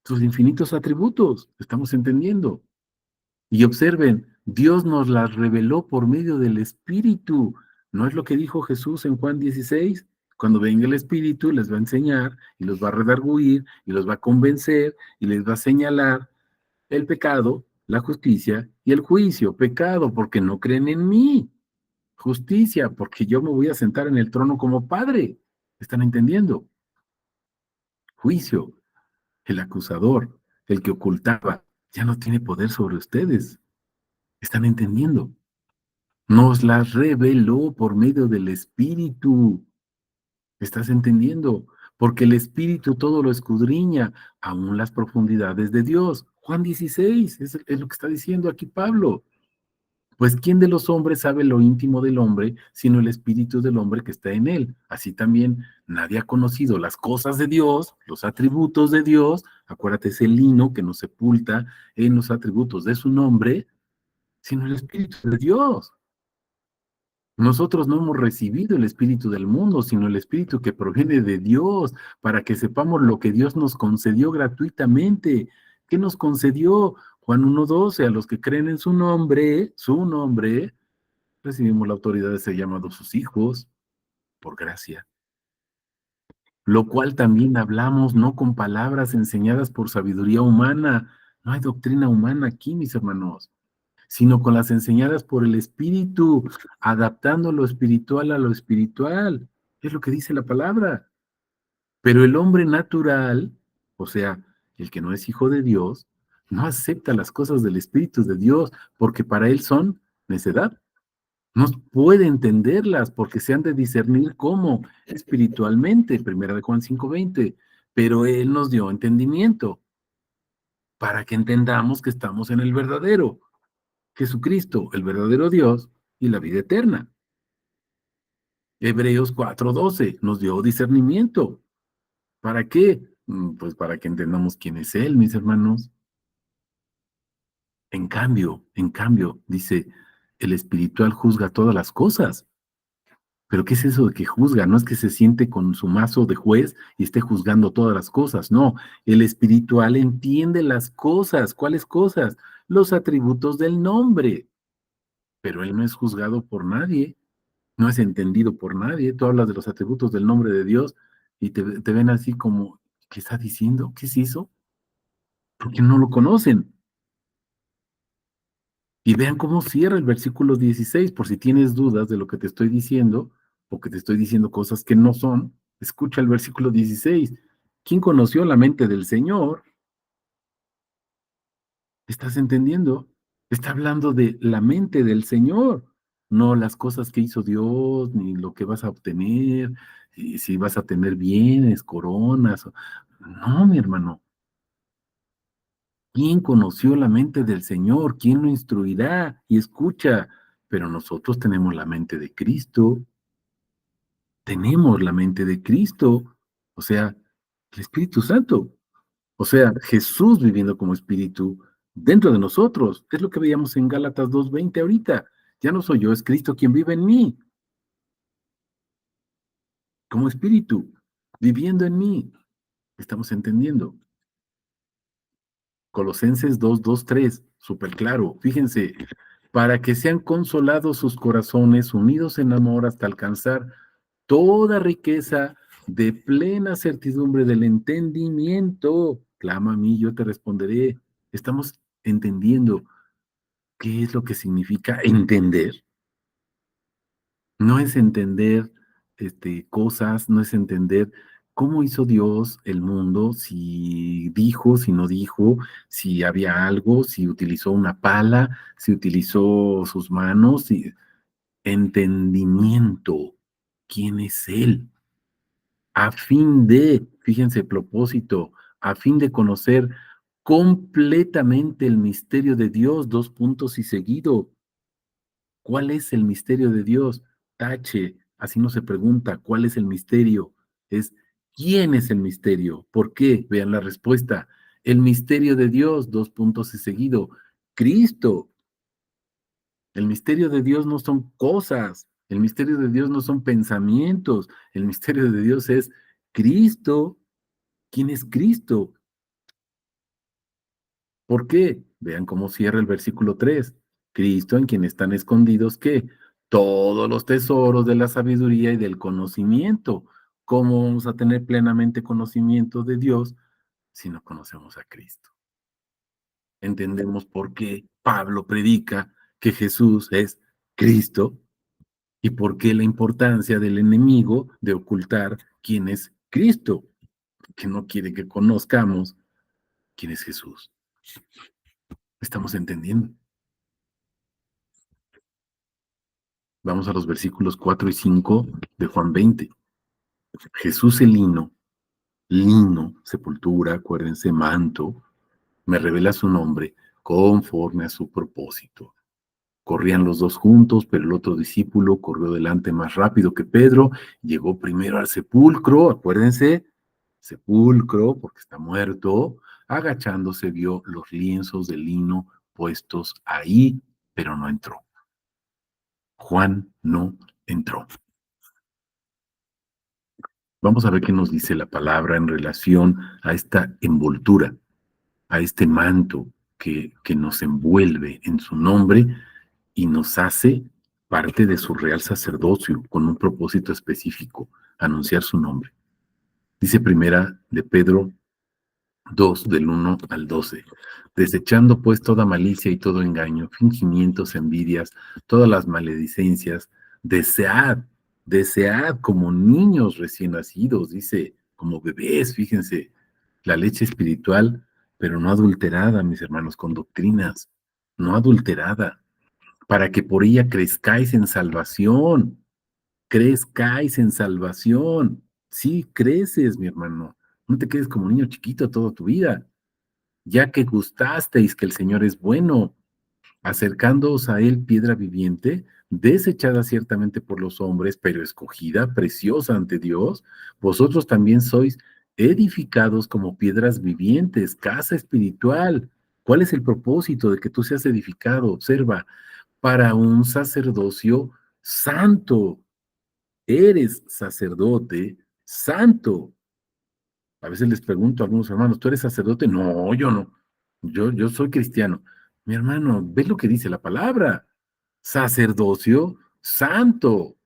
sus infinitos atributos. ¿Estamos entendiendo? Y observen, Dios nos las reveló por medio del Espíritu. ¿No es lo que dijo Jesús en Juan 16? Cuando venga el Espíritu, les va a enseñar y los va a redarguir y los va a convencer y les va a señalar el pecado, la justicia y el juicio. Pecado, porque no creen en mí. Justicia, porque yo me voy a sentar en el trono como Padre. ¿Están entendiendo? Juicio, el acusador, el que ocultaba, ya no tiene poder sobre ustedes. ¿Están entendiendo? Nos las reveló por medio del Espíritu. ¿Estás entendiendo? Porque el Espíritu todo lo escudriña, aún las profundidades de Dios. Juan 16, es lo que está diciendo aquí Pablo. Pues ¿quién de los hombres sabe lo íntimo del hombre, sino el espíritu del hombre que está en él? Así también nadie ha conocido las cosas de Dios, los atributos de Dios. Acuérdate, es el lino que nos sepulta en los atributos de su nombre, sino el espíritu de Dios. Nosotros no hemos recibido el espíritu del mundo, sino el espíritu que proviene de Dios, para que sepamos lo que Dios nos concedió gratuitamente. ¿Qué nos concedió? Juan 1:12, a los que creen en su nombre, recibimos la autoridad de ser llamados sus hijos, por gracia. Lo cual también hablamos, no con palabras enseñadas por sabiduría humana. No hay doctrina humana aquí, mis hermanos, sino con las enseñadas por el Espíritu, adaptando lo espiritual a lo espiritual. Es lo que dice la palabra. Pero el hombre natural, o sea, el que no es hijo de Dios, no acepta las cosas del Espíritu de Dios, porque para él son necedad. No puede entenderlas porque se han de discernir cómo espiritualmente, 1 Juan 5:20, pero Él nos dio entendimiento para que entendamos que estamos en el verdadero, Jesucristo, el verdadero Dios y la vida eterna. Hebreos 4:12 nos dio discernimiento. ¿Para qué? Pues para que entendamos quién es Él, mis hermanos. En cambio, dice, el espiritual juzga todas las cosas. Pero ¿qué es eso de que juzga? No es que se siente con su mazo de juez y esté juzgando todas las cosas, no. El espiritual entiende las cosas. ¿Cuáles cosas? Los atributos del nombre. Pero él no es juzgado por nadie, no es entendido por nadie. Tú hablas de los atributos del nombre de Dios y te ven así como, ¿qué está diciendo? ¿Qué es eso? Porque no lo conocen. Y vean cómo cierra el versículo 16, por si tienes dudas de lo que te estoy diciendo, o que te estoy diciendo cosas que no son, escucha el versículo 16. ¿Quién conoció la mente del Señor? ¿Estás entendiendo? Está hablando de la mente del Señor, no las cosas que hizo Dios, ni lo que vas a obtener, y si vas a tener bienes, coronas. No, mi hermano. ¿Quién conoció la mente del Señor? ¿Quién lo instruirá? Y escucha, pero nosotros tenemos la mente de Cristo, tenemos la mente de Cristo, o sea, el Espíritu Santo, o sea, Jesús viviendo como Espíritu dentro de nosotros. Es lo que veíamos en Gálatas 2:20 ahorita. Ya no soy yo, es Cristo quien vive en mí, como Espíritu, viviendo en mí. ¿Estamos entendiendo? Colosenses 2:3, súper claro. Fíjense, para que sean consolados sus corazones, unidos en amor hasta alcanzar toda riqueza de plena certidumbre del entendimiento. Clama a mí, yo te responderé. Estamos entendiendo qué es lo que significa entender. No es entender cosas, no es entender. ¿Cómo hizo Dios el mundo? Si dijo, si no dijo, si había algo, si utilizó una pala, si utilizó sus manos, entendimiento. ¿Quién es Él? A fin de, fíjense, propósito, a fin de conocer completamente el misterio de Dios, dos puntos y seguido. ¿Cuál es el misterio de Dios? Tache, así no se pregunta, ¿cuál es el misterio? Es, ¿quién es el misterio? ¿Por qué? Vean la respuesta. El misterio de Dios, dos puntos y seguido. Cristo. El misterio de Dios no son cosas, el misterio de Dios no son pensamientos, el misterio de Dios es Cristo. ¿Quién es Cristo? ¿Por qué? Vean cómo cierra el versículo 3. Cristo en quien están escondidos, ¿qué? Todos los tesoros de la sabiduría y del conocimiento. ¿Cómo vamos a tener plenamente conocimiento de Dios si no conocemos a Cristo? Entendemos por qué Pablo predica que Jesús es Cristo y por qué la importancia del enemigo de ocultar quién es Cristo, que no quiere que conozcamos quién es Jesús. ¿Estamos entendiendo? Vamos a los versículos 4 y 5 de Juan 20. Jesús el lino, sepultura, acuérdense, manto, me revela su nombre conforme a su propósito. Corrían los dos juntos, pero el otro discípulo corrió delante más rápido que Pedro, llegó primero al sepulcro, acuérdense, sepulcro, porque está muerto, agachándose vio los lienzos de lino puestos ahí, pero no entró. Juan no entró. Vamos a ver qué nos dice la palabra en relación a esta envoltura, a este manto que nos envuelve en su nombre y nos hace parte de su real sacerdocio con un propósito específico, anunciar su nombre. Dice primera de Pedro 2, del 1 al 12. Desechando pues toda malicia y todo engaño, fingimientos, envidias, todas las maledicencias, desead, desead como niños recién nacidos, dice, como bebés, fíjense, la leche espiritual, pero no adulterada, mis hermanos, con doctrinas, no adulterada, para que por ella crezcáis en salvación. Sí, creces, mi hermano. No te quedes como niño chiquito toda tu vida, ya que gustasteis que el Señor es bueno, acercándoos a Él piedra viviente, desechada ciertamente por los hombres, pero escogida, preciosa ante Dios, vosotros también sois edificados como piedras vivientes, casa espiritual. ¿Cuál es el propósito de que tú seas edificado? Observa, para un sacerdocio santo. Eres sacerdote santo. A veces les pregunto a algunos hermanos, ¿tú eres sacerdote? No, yo no. Yo soy cristiano. Mi hermano, ¿ves lo que dice la palabra? Sacerdocio santo.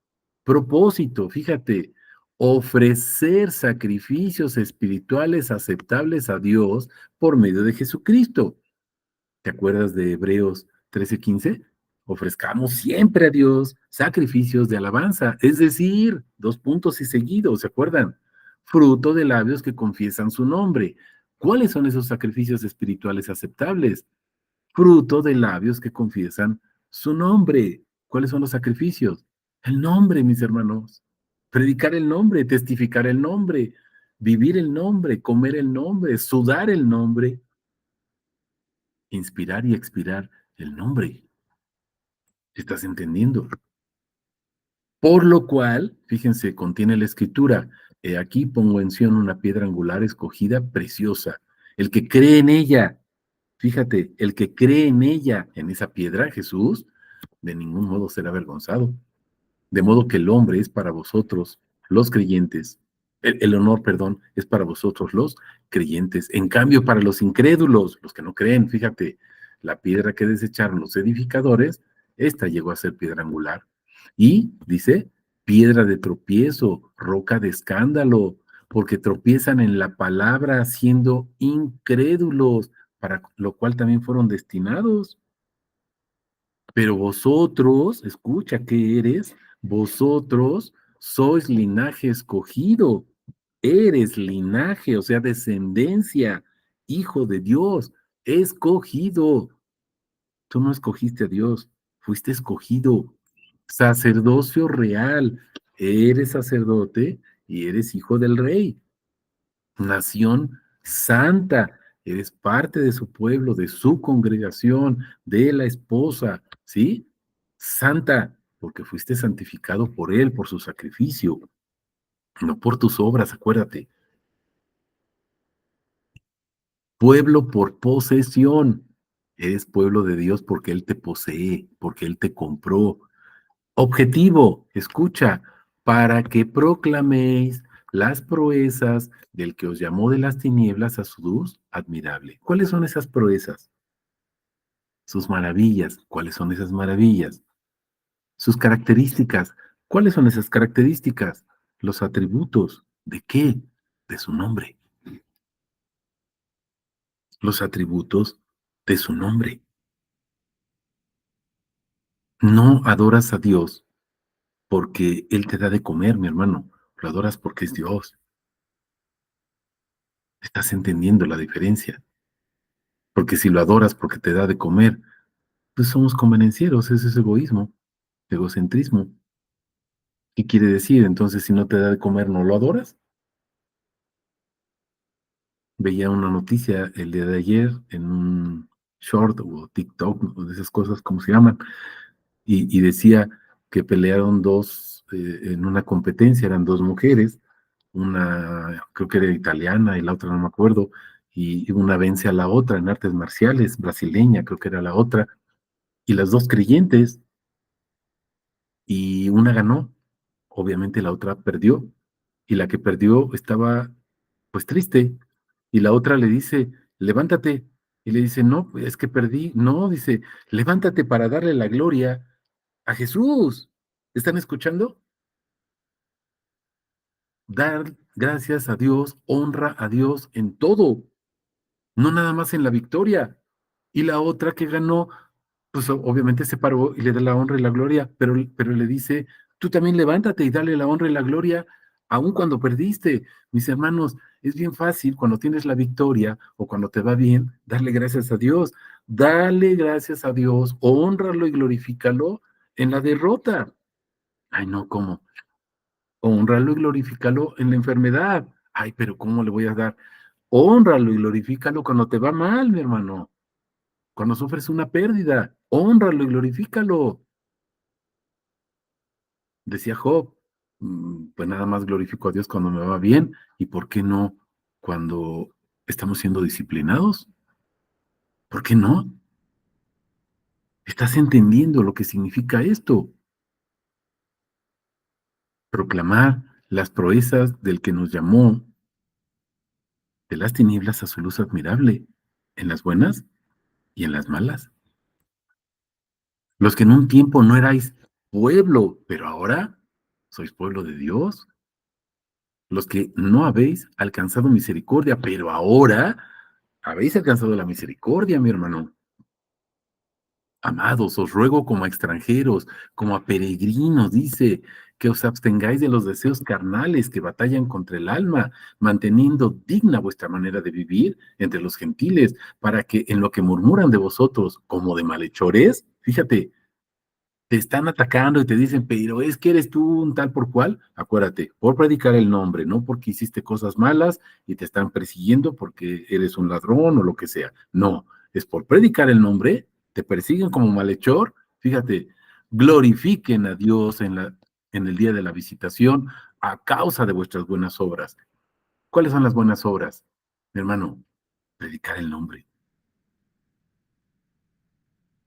Propósito, fíjate, ofrecer sacrificios espirituales aceptables a Dios por medio de Jesucristo. ¿Te acuerdas de Hebreos 13:15? Ofrezcamos siempre a Dios sacrificios de alabanza, es decir, dos puntos y seguidos, ¿se acuerdan? Fruto de labios que confiesan su nombre. ¿Cuáles son esos sacrificios espirituales aceptables? Fruto de labios que confiesan su nombre. ¿Cuáles son los sacrificios? El nombre, mis hermanos. Predicar el nombre, testificar el nombre, vivir el nombre, comer el nombre, sudar el nombre, inspirar y expirar el nombre. ¿Estás entendiendo? Por lo cual, fíjense, contiene la escritura, aquí pongo en Sion una piedra angular escogida, preciosa. El que cree en ella, fíjate, el que cree en ella, en esa piedra, Jesús, de ningún modo será avergonzado. De modo que el hombre es para vosotros, los creyentes, el honor, perdón, es para vosotros los creyentes. En cambio, para los incrédulos, los que no creen, fíjate, la piedra que desecharon los edificadores, esta llegó a ser piedra angular. Y dice, piedra de tropiezo, roca de escándalo, porque tropiezan en la palabra siendo incrédulos, para lo cual también fueron destinados. Pero vosotros, escucha, ¿qué eres? Vosotros sois linaje escogido, eres linaje, o sea, descendencia, hijo de Dios, escogido. Tú no escogiste a Dios, fuiste escogido, sacerdocio real, eres sacerdote y eres hijo del rey, nación santa, eres parte de su pueblo, de su congregación, de la esposa, ¿sí? Santa, porque fuiste santificado por él, por su sacrificio, no por tus obras, acuérdate. Pueblo por posesión. Eres pueblo de Dios porque Él te posee, porque Él te compró. Objetivo, escucha, para que proclaméis las proezas del que os llamó de las tinieblas a su luz admirable. ¿Cuáles son esas proezas? Sus maravillas. ¿Cuáles son esas maravillas? Sus características. ¿Cuáles son esas características? Los atributos. ¿De qué? De su nombre. Los atributos de su nombre. No adoras a Dios porque Él te da de comer, mi hermano. Lo adoras porque es Dios. Estás entendiendo la diferencia. Porque si lo adoras porque te da de comer, pues somos convenencieros, ese es egoísmo, egocentrismo. ¿Qué quiere decir? Entonces, si no te da de comer, ¿no lo adoras? Veía una noticia el día de ayer en un short o TikTok o de esas cosas, como se llaman, y decía que pelearon dos en una competencia, eran dos mujeres, una creo que era italiana y la otra no me acuerdo, y una vence a la otra en artes marciales, brasileña creo que era la otra, y las dos creyentes, y una ganó, obviamente la otra perdió, y la que perdió estaba pues triste, y la otra le dice, levántate, y le dice, no, pues, es que perdí, no, dice, levántate para darle la gloria a Jesús. ¿Están escuchando? Dar gracias a Dios, honra a Dios en todo, no nada más en la victoria. Y la otra que ganó, pues obviamente se paró y le da la honra y la gloria, pero le dice, tú también levántate y dale la honra y la gloria, aun cuando perdiste. Mis hermanos, es bien fácil cuando tienes la victoria o cuando te va bien, darle gracias a Dios. Dale gracias a Dios, honralo y glorifícalo en la derrota. Ay, no, ¿cómo? Honralo y glorifícalo en la enfermedad. Ay, pero ¿cómo le voy a dar? Honralo y glorifícalo cuando te va mal, mi hermano. Cuando sufres una pérdida, honralo y glorifícalo. Decía Job, pues nada más glorifico a Dios cuando me va bien, ¿y por qué no cuando estamos siendo disciplinados? ¿Por qué no? ¿Estás entendiendo lo que significa esto? Proclamar las proezas del que nos llamó de las tinieblas a su luz admirable, en las buenas y en las malas. Los que en un tiempo no erais pueblo, pero ahora sois pueblo de Dios. Los que no habéis alcanzado misericordia, pero ahora habéis alcanzado la misericordia, mi hermano. Amados, os ruego como a extranjeros, como a peregrinos, dice, que os abstengáis de los deseos carnales que batallan contra el alma, manteniendo digna vuestra manera de vivir entre los gentiles, para que en lo que murmuran de vosotros como de malhechores, fíjate, te están atacando y te dicen, pero es que eres tú un tal por cual, acuérdate, por predicar el nombre, no porque hiciste cosas malas y te están persiguiendo porque eres un ladrón o lo que sea. No, es por predicar el nombre, te persiguen como malhechor, fíjate, glorifiquen a Dios en el día de la visitación a causa de vuestras buenas obras. ¿Cuáles son las buenas obras? Mi hermano, predicar el nombre.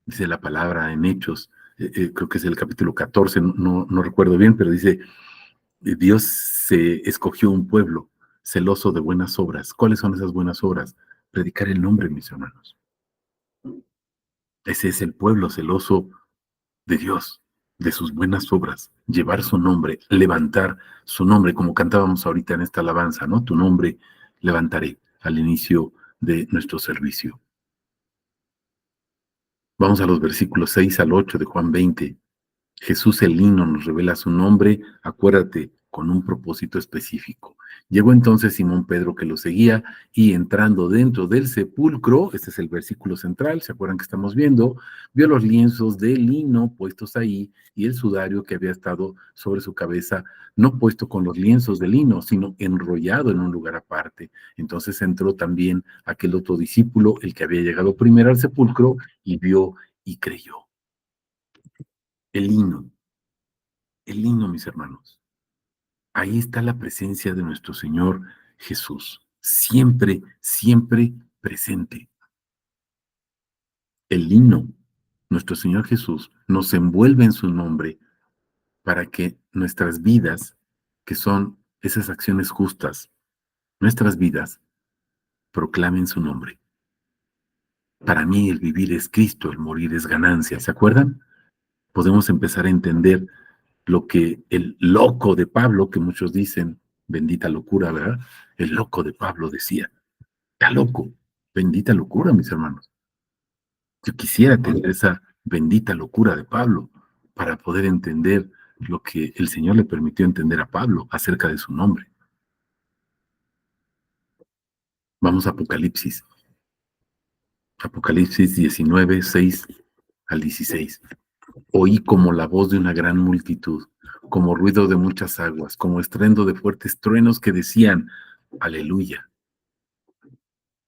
Dice la palabra en Hechos, creo que es el capítulo 14, no recuerdo bien, pero dice, Dios se escogió un pueblo celoso de buenas obras. ¿Cuáles son esas buenas obras? Predicar el nombre, mis hermanos. Ese es el pueblo celoso de Dios, de sus buenas obras. Llevar su nombre, levantar su nombre, como cantábamos ahorita en esta alabanza, ¿no? Tu nombre levantaré al inicio de nuestro servicio. Vamos a los versículos 6 al 8 de Juan 20. Jesús el Niño nos revela su nombre, acuérdate, con un propósito específico. Llegó entonces Simón Pedro que lo seguía y entrando dentro del sepulcro, este es el versículo central, ¿se acuerdan que estamos viendo? Vio los lienzos de lino puestos ahí y el sudario que había estado sobre su cabeza, no puesto con los lienzos de lino, sino enrollado en un lugar aparte. Entonces entró también aquel otro discípulo, el que había llegado primero al sepulcro, y vio y creyó. El lino, el lino, mis hermanos. Ahí está la presencia de nuestro Señor Jesús, siempre, siempre presente. El lino, nuestro Señor Jesús, nos envuelve en su nombre para que nuestras vidas, que son esas acciones justas, nuestras vidas, proclamen su nombre. Para mí el vivir es Cristo, el morir es ganancia, ¿se acuerdan? Podemos empezar a entender lo que el loco de Pablo, que muchos dicen, bendita locura, ¿verdad? El loco de Pablo decía, está loco, bendita locura, mis hermanos. Yo quisiera tener esa bendita locura de Pablo para poder entender lo que el Señor le permitió entender a Pablo acerca de su nombre. Vamos a Apocalipsis. Apocalipsis 19, 6 al 16. Oí como la voz de una gran multitud, como ruido de muchas aguas, como estruendo de fuertes truenos que decían, aleluya.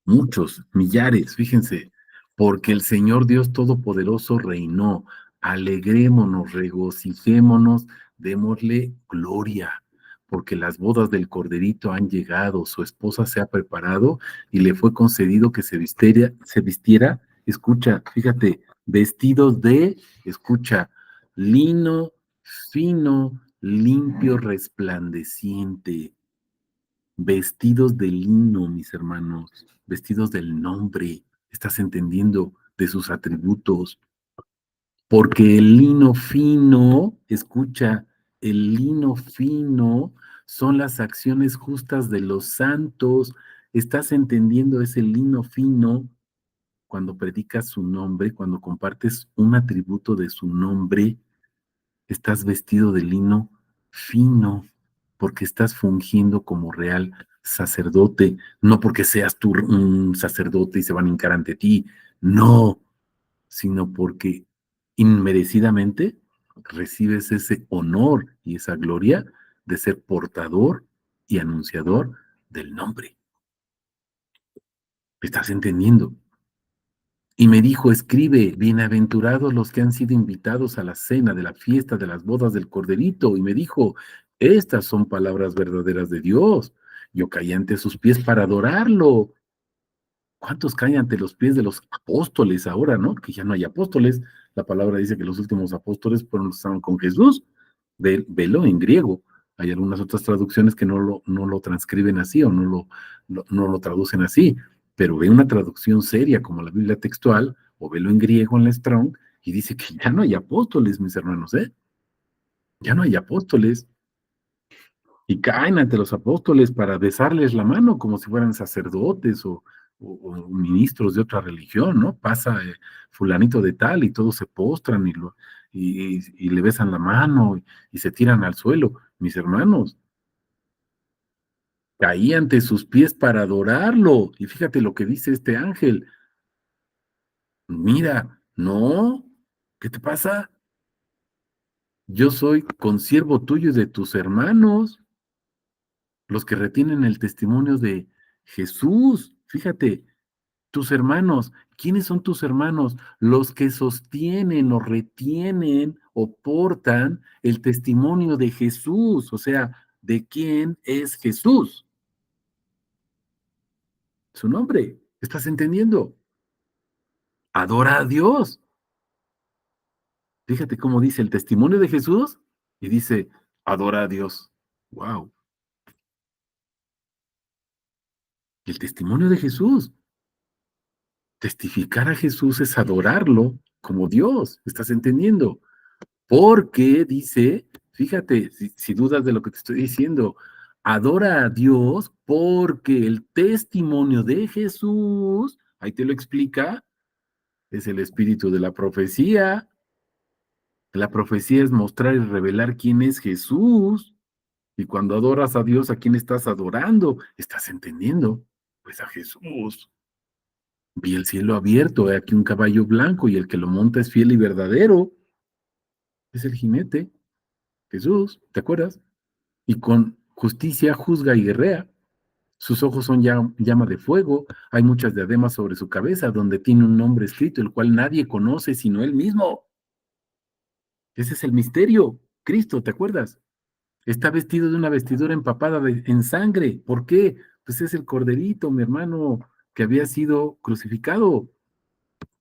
Muchos, millares, fíjense, porque el Señor Dios Todopoderoso reinó. Alegrémonos, regocijémonos, démosle gloria, porque las bodas del Corderito han llegado, su esposa se ha preparado y le fue concedido que se vistiera, escucha, fíjate, vestidos de, escucha, lino fino, limpio, resplandeciente, vestidos de lino, mis hermanos, vestidos del nombre, estás entendiendo de sus atributos, porque el lino fino, escucha, el lino fino son las acciones justas de los santos, estás entendiendo ese lino fino cuando predicas su nombre, cuando compartes un atributo de su nombre, estás vestido de lino fino, porque estás fungiendo como real sacerdote, no porque seas tú un sacerdote y se van a hincar ante ti, no, sino porque inmerecidamente recibes ese honor y esa gloria de ser portador y anunciador del nombre. ¿Estás entendiendo? Y me dijo, escribe, bienaventurados los que han sido invitados a la cena de la fiesta de las bodas del Corderito. Y me dijo, estas son palabras verdaderas de Dios. Yo caí ante sus pies para adorarlo. ¿Cuántos caen ante los pies de los apóstoles ahora, no? Que ya no hay apóstoles. La palabra dice que los últimos apóstoles fueron los que estaban con Jesús. Velo en griego. Hay algunas otras traducciones que no lo transcriben así o no lo traducen así, pero ve una traducción seria como la Biblia textual o velo en griego en la Strong y dice que ya no hay apóstoles, mis hermanos, ¿eh? Ya no hay apóstoles y caen ante los apóstoles para besarles la mano como si fueran sacerdotes o ministros de otra religión, ¿no? Pasa fulanito de tal y todos se postran y le besan la mano y se tiran al suelo. Mis hermanos, caí ante sus pies para adorarlo. Y fíjate lo que dice este ángel. Mira, no, ¿qué te pasa? Yo soy consiervo tuyo y de tus hermanos, los que retienen el testimonio de Jesús. Fíjate, tus hermanos, ¿quiénes son tus hermanos? Los que sostienen o retienen o portan el testimonio de Jesús, o sea, ¿de quién es Jesús? Su nombre. ¿Estás entendiendo? Adora a Dios. Fíjate cómo dice el testimonio de Jesús y dice, adora a Dios. Wow. El testimonio de Jesús. Testificar a Jesús es adorarlo como Dios. ¿Estás entendiendo? Porque dice, fíjate, si dudas de lo que te estoy diciendo, adora a Dios porque el testimonio de Jesús, ahí te lo explica, es el espíritu de la profecía. La profecía es mostrar y revelar quién es Jesús. Y cuando adoras a Dios, ¿a quién estás adorando? ¿Estás entendiendo? Pues a Jesús. Vi el cielo abierto, he aquí un caballo blanco y el que lo monta es fiel y verdadero. Es el jinete, Jesús, ¿te acuerdas? Y con justicia juzga y guerrea. Sus ojos son llama de fuego, hay muchas diademas sobre su cabeza, donde tiene un nombre escrito, el cual nadie conoce sino él mismo. Ese es el misterio. Cristo, ¿te acuerdas? Está vestido de una vestidura empapada en sangre. ¿Por qué? Pues es el corderito, mi hermano, que había sido crucificado.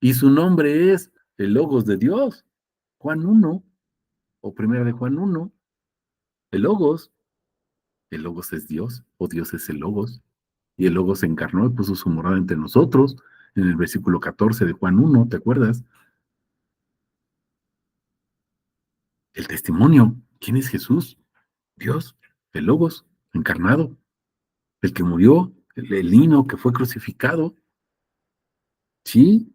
Y su nombre es el Logos de Dios. Juan 1, o primera de Juan 1, el Logos. El Logos es Dios, o Dios es el Logos. Y el Logos se encarnó y puso su morada entre nosotros, en el versículo 14 de Juan 1, ¿te acuerdas? El testimonio. ¿Quién es Jesús? Dios, el Logos, encarnado, el que murió, el lino que fue crucificado, sí,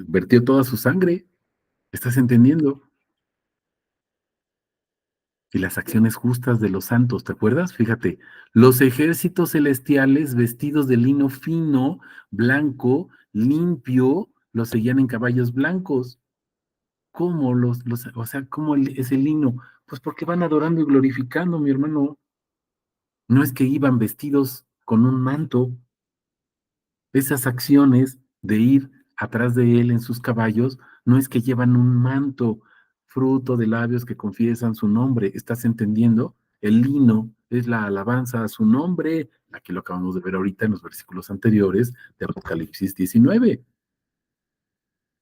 vertió toda su sangre, ¿estás entendiendo? Y las acciones justas de los santos, ¿te acuerdas? Fíjate, los ejércitos celestiales vestidos de lino fino, blanco, limpio, los seguían en caballos blancos. ¿Cómo o sea, cómo ese lino? Pues porque van adorando y glorificando, mi hermano. No es que iban vestidos con un manto. Esas acciones de ir atrás de él en sus caballos, no es que llevan un manto, fruto de labios que confiesan su nombre. ¿Estás entendiendo? El lino es la alabanza a su nombre. Aquí lo acabamos de ver ahorita en los versículos anteriores de Apocalipsis 19.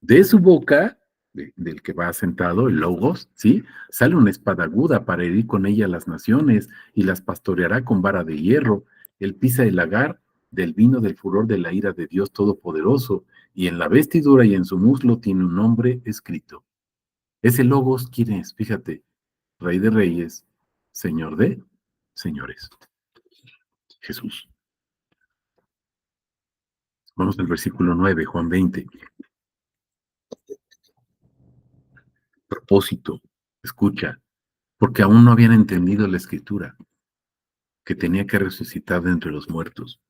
De su boca, del que va sentado, el Logos, ¿sí? Sale una espada aguda para herir con ella las naciones y las pastoreará con vara de hierro. Él pisa el lagar del vino del furor de la ira de Dios Todopoderoso, y en la vestidura y en su muslo tiene un nombre escrito. Ese Logos, ¿quién es? Fíjate, Rey de Reyes, Señor de Señores, Jesús. Vamos al versículo 9, Juan 20. Propósito, escucha, porque aún no habían entendido la escritura, que tenía que resucitar de entre los muertos.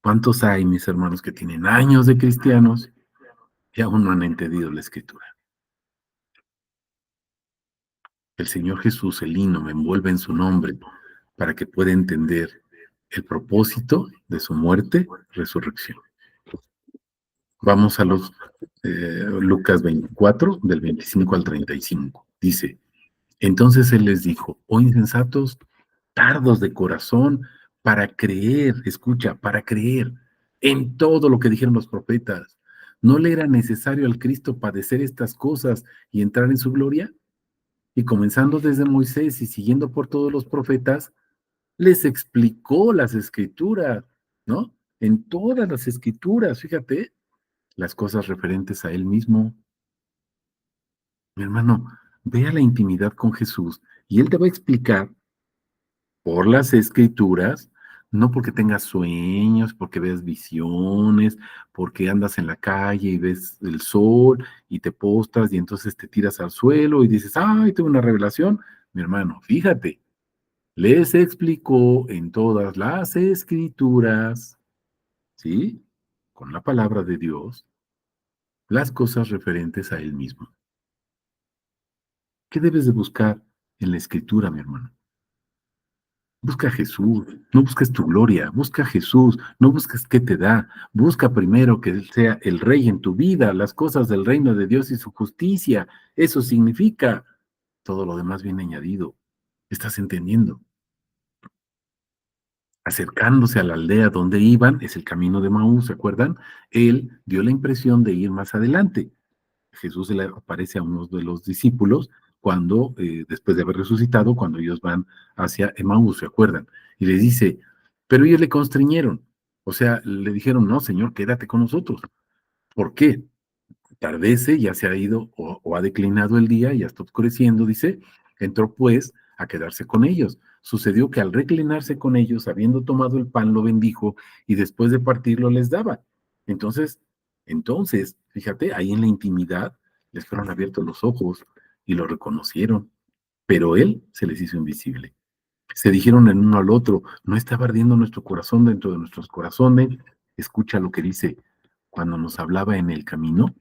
¿Cuántos hay, mis hermanos, que tienen años de cristianos y aún no han entendido la escritura? El Señor Jesús, el lino, me envuelve en su nombre para que pueda entender el propósito de su muerte, resurrección. Vamos a los Lucas 24, del 25 al 35. Dice, entonces él les dijo, oh insensatos, tardos de corazón para creer, escucha, para creer en todo lo que dijeron los profetas. ¿No le era necesario al Cristo padecer estas cosas y entrar en su gloria? Y comenzando desde Moisés y siguiendo por todos los profetas, les explicó las escrituras, ¿no? En todas las escrituras, fíjate, las cosas referentes a él mismo. Mi hermano, ve a la intimidad con Jesús y él te va a explicar por las escrituras, no porque tengas sueños, porque veas visiones, porque andas en la calle y ves el sol y te postras y entonces te tiras al suelo y dices, ay, tengo una revelación. Mi hermano, fíjate, les explicó en todas las escrituras, ¿sí? Con la palabra de Dios, las cosas referentes a él mismo. ¿Qué debes de buscar en la escritura, mi hermano? Busca a Jesús, no busques tu gloria, busca a Jesús, no busques qué te da, busca primero que Él sea el Rey en tu vida, las cosas del reino de Dios y su justicia. Eso significa, todo lo demás viene añadido. ¿Estás entendiendo? Acercándose a la aldea donde iban, es el camino de Maús, ¿se acuerdan? Él dio la impresión de ir más adelante. Jesús se le aparece a uno de los discípulos cuando, después de haber resucitado, cuando ellos van hacia Emaús, ¿se acuerdan? Y les dice, pero ellos le constriñeron, o sea, le dijeron, no, Señor, quédate con nosotros. ¿Por qué? Tardece, ya se ha ido o ha declinado el día, ya está oscureciendo, dice, entró pues a quedarse con ellos. Sucedió que al reclinarse con ellos, habiendo tomado el pan, lo bendijo y después de partirlo les daba. Entonces, fíjate, ahí en la intimidad les fueron abiertos los ojos y lo reconocieron, pero él se les hizo invisible. Se dijeron el uno al otro, ¿no estaba ardiendo nuestro corazón dentro de nuestros corazones? Escucha lo que dice, cuando nos hablaba en el camino,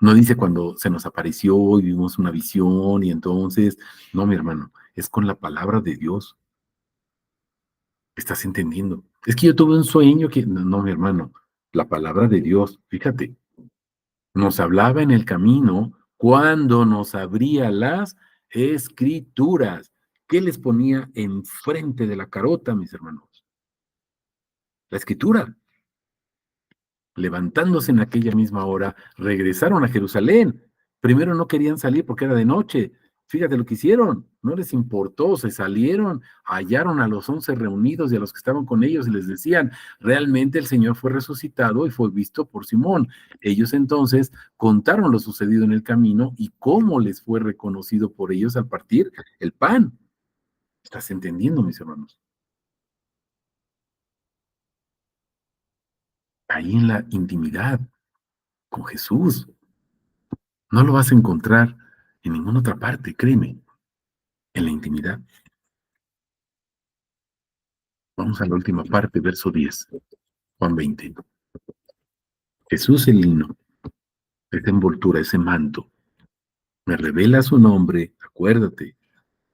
no dice cuando se nos apareció y vimos una visión y entonces, no, mi hermano, es con la palabra de Dios. ¿Estás entendiendo? Es que yo tuve un sueño que, no, no, mi hermano, la palabra de Dios, fíjate, nos hablaba en el camino cuando nos abría las escrituras. ¿Qué les ponía enfrente de la carota, mis hermanos? La escritura. Levantándose en aquella misma hora, regresaron a Jerusalén. Primero no querían salir porque era de noche. Fíjate lo que hicieron, no les importó, se salieron, hallaron a los 11 reunidos y a los que estaban con ellos y les decían, realmente el Señor fue resucitado y fue visto por Simón. Ellos entonces contaron lo sucedido en el camino y cómo les fue reconocido por ellos al partir el pan. ¿Estás entendiendo, mis hermanos? Ahí en la intimidad con Jesús. No lo vas a encontrar en ninguna otra parte, créeme, en la intimidad. Vamos a la última parte, verso 10, Juan 20. Jesús el lino, esa envoltura, ese manto, me revela su nombre, acuérdate,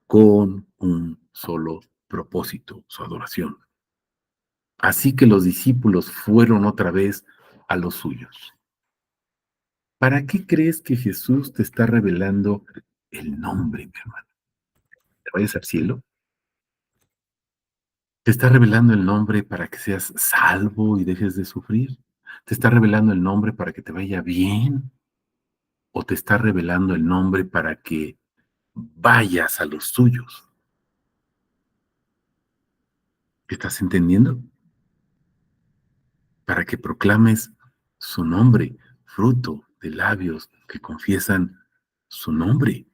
con un solo propósito, su adoración. Así que los discípulos fueron otra vez a los suyos. ¿Para qué crees que Jesús te está revelando el nombre, mi hermano? ¿Te vayas al cielo? Te está revelando el nombre para que seas salvo y dejes de sufrir. Te está revelando el nombre para que te vaya bien. O te está revelando el nombre para que vayas a los tuyos. ¿Estás entendiendo? Para que proclames su nombre, fruto de labios que confiesan su nombre.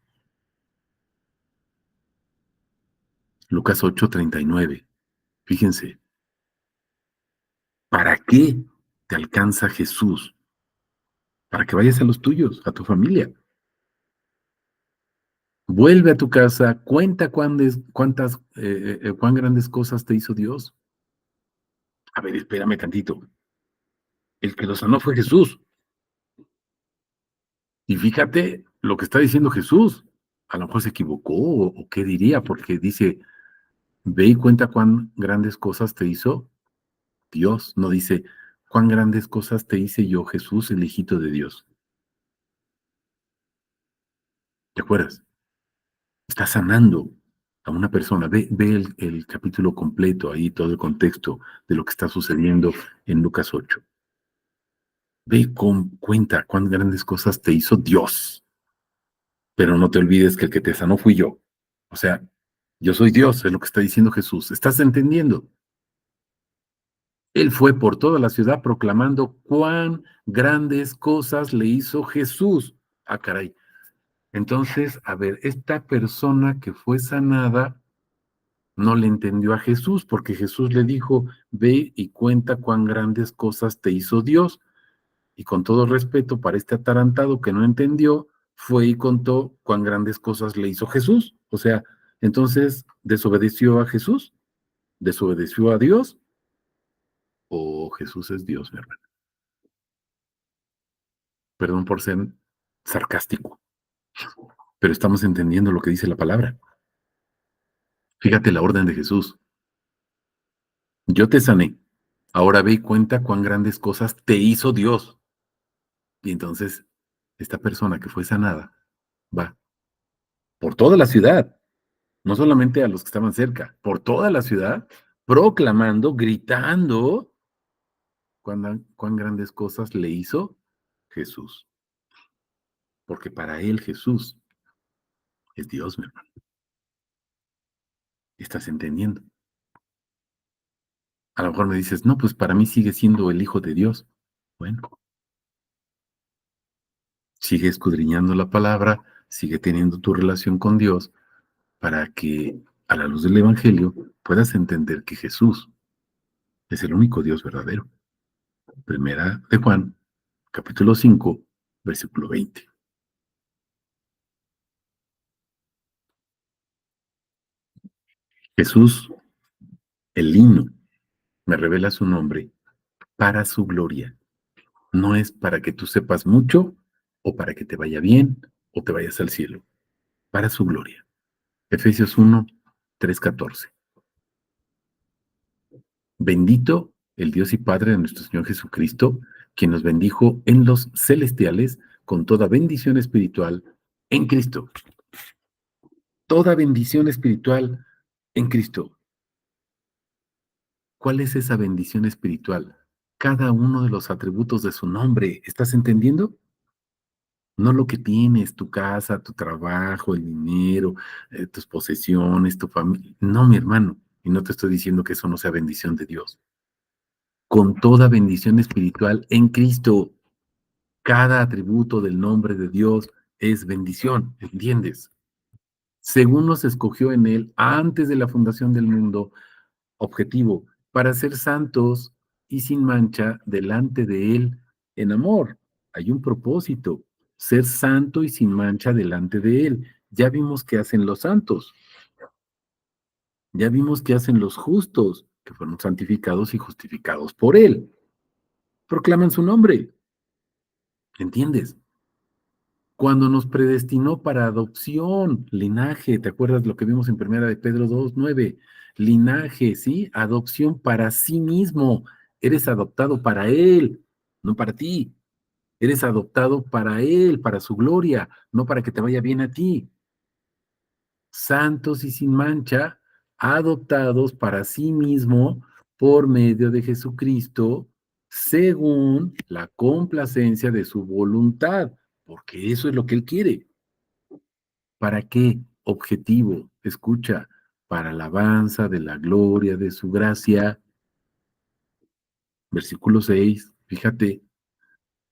Lucas 8:39. Fíjense, ¿para qué te alcanza Jesús? Para que vayas a los tuyos, a tu familia. Vuelve a tu casa, cuenta cuán grandes cosas te hizo Dios. A ver, espérame tantito. El que lo sanó fue Jesús. Y fíjate lo que está diciendo Jesús. A lo mejor se equivocó o qué diría, porque dice, ve y cuenta cuán grandes cosas te hizo Dios. No dice, cuán grandes cosas te hice yo, Jesús, el hijito de Dios. ¿Te acuerdas? Está sanando a una persona. Ve el capítulo completo ahí, todo el contexto de lo que está sucediendo en Lucas 8. Ve con cuenta cuán grandes cosas te hizo Dios, pero no te olvides que el que te sanó fui yo. O sea, yo soy Dios, es lo que está diciendo Jesús. ¿Estás entendiendo? Él fue por toda la ciudad proclamando cuán grandes cosas le hizo Jesús. Ah, caray. Entonces, a ver, esta persona que fue sanada no le entendió a Jesús, porque Jesús le dijo, ve y cuenta cuán grandes cosas te hizo Dios. Y con todo respeto para este atarantado que no entendió, fue y contó cuán grandes cosas le hizo Jesús. O sea, entonces, ¿desobedeció a Jesús? ¿Desobedeció a Dios? ¿O Jesús es Dios, mi hermano? Perdón por ser sarcástico, pero estamos entendiendo lo que dice la palabra. Fíjate la orden de Jesús. Yo te sané. Ahora ve y cuenta cuán grandes cosas te hizo Dios. Y entonces, esta persona que fue sanada va por toda la ciudad, no solamente a los que estaban cerca, por toda la ciudad, proclamando, gritando cuán grandes cosas le hizo Jesús. Porque para él Jesús es Dios, mi hermano. ¿Estás entendiendo? A lo mejor me dices, no, pues para mí sigue siendo el Hijo de Dios. Bueno, sigue escudriñando la palabra, sigue teniendo tu relación con Dios para que a la luz del Evangelio puedas entender que Jesús es el único Dios verdadero. Primera de Juan, capítulo 5, versículo 20. Jesús, el lino, me revela su nombre para su gloria. No es para que tú sepas mucho o para que te vaya bien o te vayas al cielo, para su gloria. Efesios 1, 3, 14. Bendito el Dios y Padre de nuestro Señor Jesucristo, quien nos bendijo en los celestiales con toda bendición espiritual en Cristo. Toda bendición espiritual en Cristo. ¿Cuál es esa bendición espiritual? Cada uno de los atributos de su nombre. ¿Estás entendiendo? No lo que tienes, tu casa, tu trabajo, el dinero, tus posesiones, tu familia. No, mi hermano. Y no te estoy diciendo que eso no sea bendición de Dios. Con toda bendición espiritual en Cristo. Cada atributo del nombre de Dios es bendición, ¿entiendes? Según nos escogió en Él antes de la fundación del mundo, objetivo, para ser santos y sin mancha delante de Él en amor. Hay un propósito, ser santo y sin mancha delante de Él. Ya vimos qué hacen los santos, ya vimos qué hacen los justos, que fueron santificados y justificados por Él. Proclaman su nombre, ¿entiendes? Cuando nos predestinó para adopción, linaje, ¿te acuerdas lo que vimos en primera de Pedro 2:9? Linaje, ¿sí? Adopción para sí mismo. Eres adoptado para Él, no para ti. Eres adoptado para Él, para su gloria, no para que te vaya bien a ti. Santos y sin mancha, adoptados para sí mismo por medio de Jesucristo, según la complacencia de su voluntad, porque eso es lo que Él quiere. ¿Para qué? Objetivo, escucha, para alabanza de la gloria de su gracia. Versículo 6, fíjate,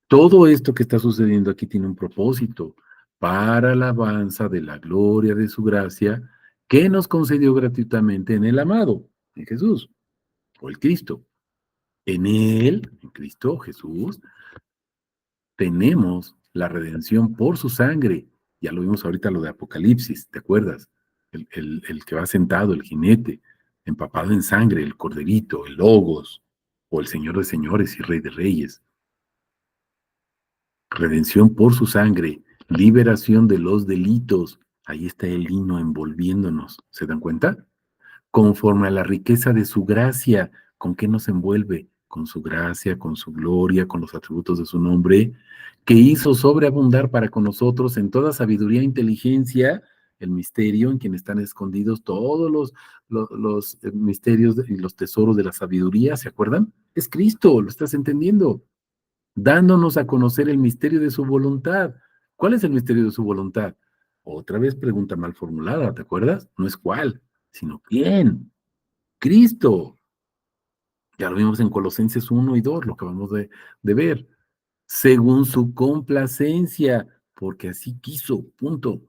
todo esto que está sucediendo aquí tiene un propósito, para alabanza de la gloria de su gracia, que nos concedió gratuitamente en el amado, en Jesús, o el Cristo. En Él, en Cristo Jesús, tenemos la redención por su sangre. Ya lo vimos ahorita lo de Apocalipsis, ¿te acuerdas? El que va sentado, el jinete, empapado en sangre, el corderito, el logos, o el Señor de señores y Rey de reyes. Redención por su sangre, liberación de los delitos. Ahí está el lino envolviéndonos. ¿Se dan cuenta? Conforme a la riqueza de su gracia. ¿Con qué nos envuelve? Con su gracia, con su gloria, con los atributos de su nombre, que hizo sobreabundar para con nosotros en toda sabiduría e inteligencia, el misterio en quien están escondidos todos los misterios y los tesoros de la sabiduría, ¿se acuerdan? Es Cristo, ¿lo estás entendiendo? Dándonos a conocer el misterio de su voluntad. ¿Cuál es el misterio de su voluntad? Otra vez pregunta mal formulada, ¿te acuerdas? No es cuál, sino quién. Cristo. Ya lo vimos en Colosenses 1 y 2, lo acabamos de ver. Según su complacencia, porque así quiso, punto.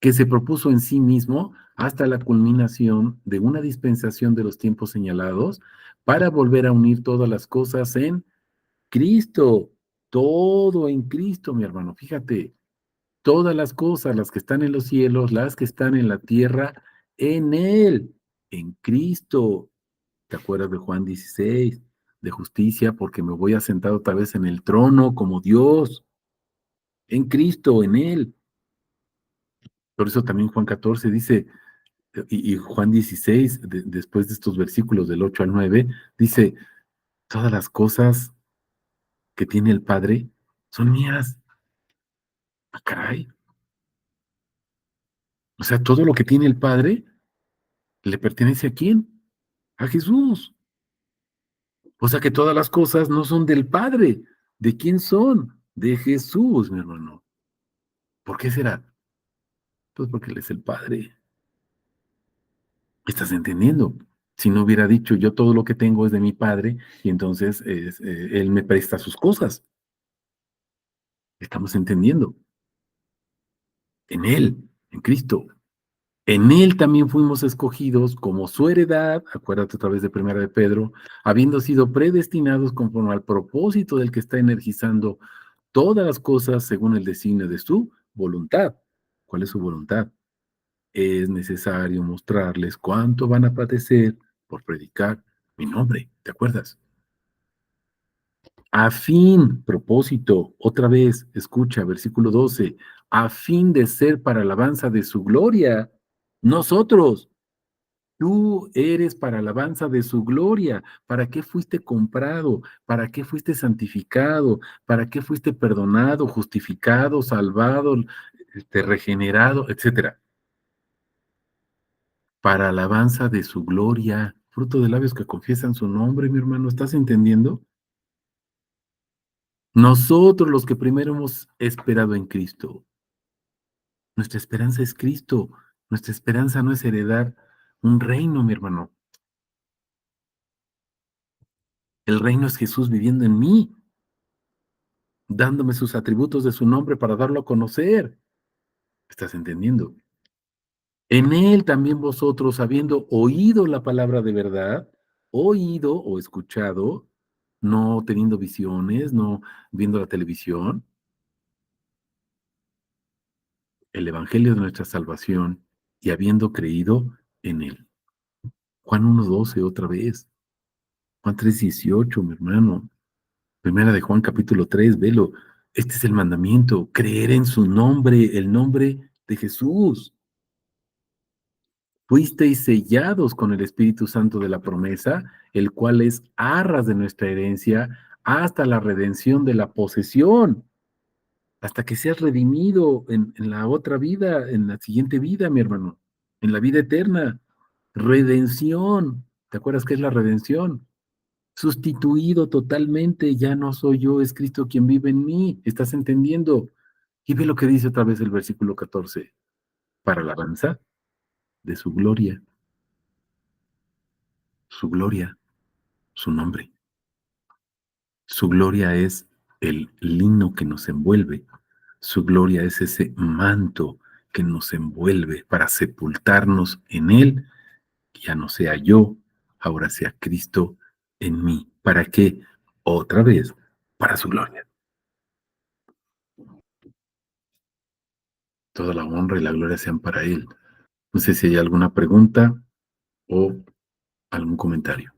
Que se propuso en sí mismo hasta la culminación de una dispensación de los tiempos señalados para volver a unir todas las cosas en Cristo. Todo en Cristo, mi hermano. Fíjate, todas las cosas, las que están en los cielos, las que están en la tierra, en Él, en Cristo. ¿Te acuerdas de Juan 16? De justicia, porque me voy a sentar otra vez en el trono como Dios, en Cristo, en Él. Por eso también Juan 14 dice, y Juan 16, después de estos versículos del 8 al 9, dice, todas las cosas que tiene el Padre son mías. Ah, caray. O sea, todo lo que tiene el Padre le pertenece a quién? A Jesús. O sea que todas las cosas no son del Padre. ¿De quién son? De Jesús, mi hermano. ¿Por qué será? Pues porque Él es el Padre. ¿Estás entendiendo? Si no hubiera dicho yo todo lo que tengo es de mi Padre y entonces Él me presta sus cosas. Estamos entendiendo. En Él, en Cristo. En Él también fuimos escogidos como su heredad, acuérdate otra vez de primera de Pedro, habiendo sido predestinados conforme al propósito del que está energizando todas las cosas según el designio de su voluntad. ¿Cuál es su voluntad? es necesario mostrarles cuánto van a padecer por predicar mi nombre. ¿Te acuerdas? A fin, propósito, otra vez, escucha, versículo 12, a fin de ser para alabanza de su gloria. Nosotros, tú eres para alabanza de su gloria. ¿Para qué fuiste comprado? ¿Para qué fuiste santificado? ¿Para qué fuiste perdonado, justificado, salvado, regenerado, etcétera? Para alabanza de su gloria, fruto de labios que confiesan su nombre, mi hermano, ¿estás entendiendo? Nosotros los que primero hemos esperado en Cristo. Nuestra esperanza es Cristo. Nuestra esperanza no es heredar un reino, mi hermano. El reino es Jesús viviendo en mí, dándome sus atributos de su nombre para darlo a conocer. ¿Estás entendiendo? En él también vosotros, habiendo oído la palabra de verdad, oído o escuchado, no teniendo visiones, no viendo la televisión, el evangelio de nuestra salvación y habiendo creído en él. Juan 1:12 otra vez. Juan 3:18, mi hermano. Primera de Juan capítulo 3, velo. Este es el mandamiento, creer en su nombre, el nombre de Jesús. Fuisteis sellados con el Espíritu Santo de la promesa, el cual es arras de nuestra herencia hasta la redención de la posesión, hasta que seas redimido en la otra vida, en la siguiente vida, mi hermano, en la vida eterna. Redención. ¿Te acuerdas qué es la redención? Sustituido totalmente, ya no soy yo, es Cristo quien vive en mí. ¿Estás entendiendo? Y ve lo que dice otra vez el versículo 14. Para alabanza de su gloria, su nombre. Su gloria es el lino que nos envuelve. Su gloria es ese manto que nos envuelve para sepultarnos en él. Ya no sea yo, ahora sea Cristo en mí. ¿Para qué? Otra vez, para su gloria. Toda la honra y la gloria sean para él. No sé si hay alguna pregunta o algún comentario.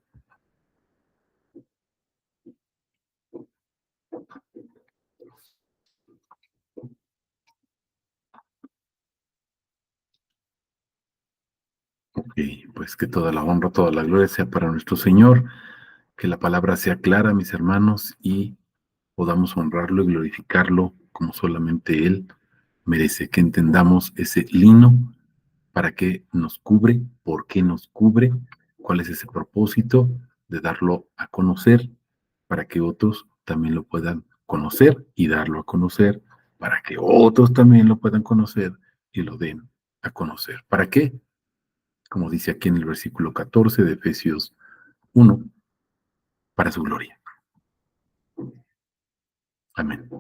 Ok, pues que toda la honra, toda la gloria sea para nuestro Señor, que la palabra sea clara, mis hermanos, y podamos honrarlo y glorificarlo como solamente Él merece, que entendamos ese lino, para qué nos cubre, por qué nos cubre, cuál es ese propósito de darlo a conocer, para que otros también lo puedan conocer y darlo a conocer, para que otros también lo puedan conocer y lo den a conocer. ¿Para qué? Como dice aquí en el versículo 14 de Efesios 1, para su gloria. Amén.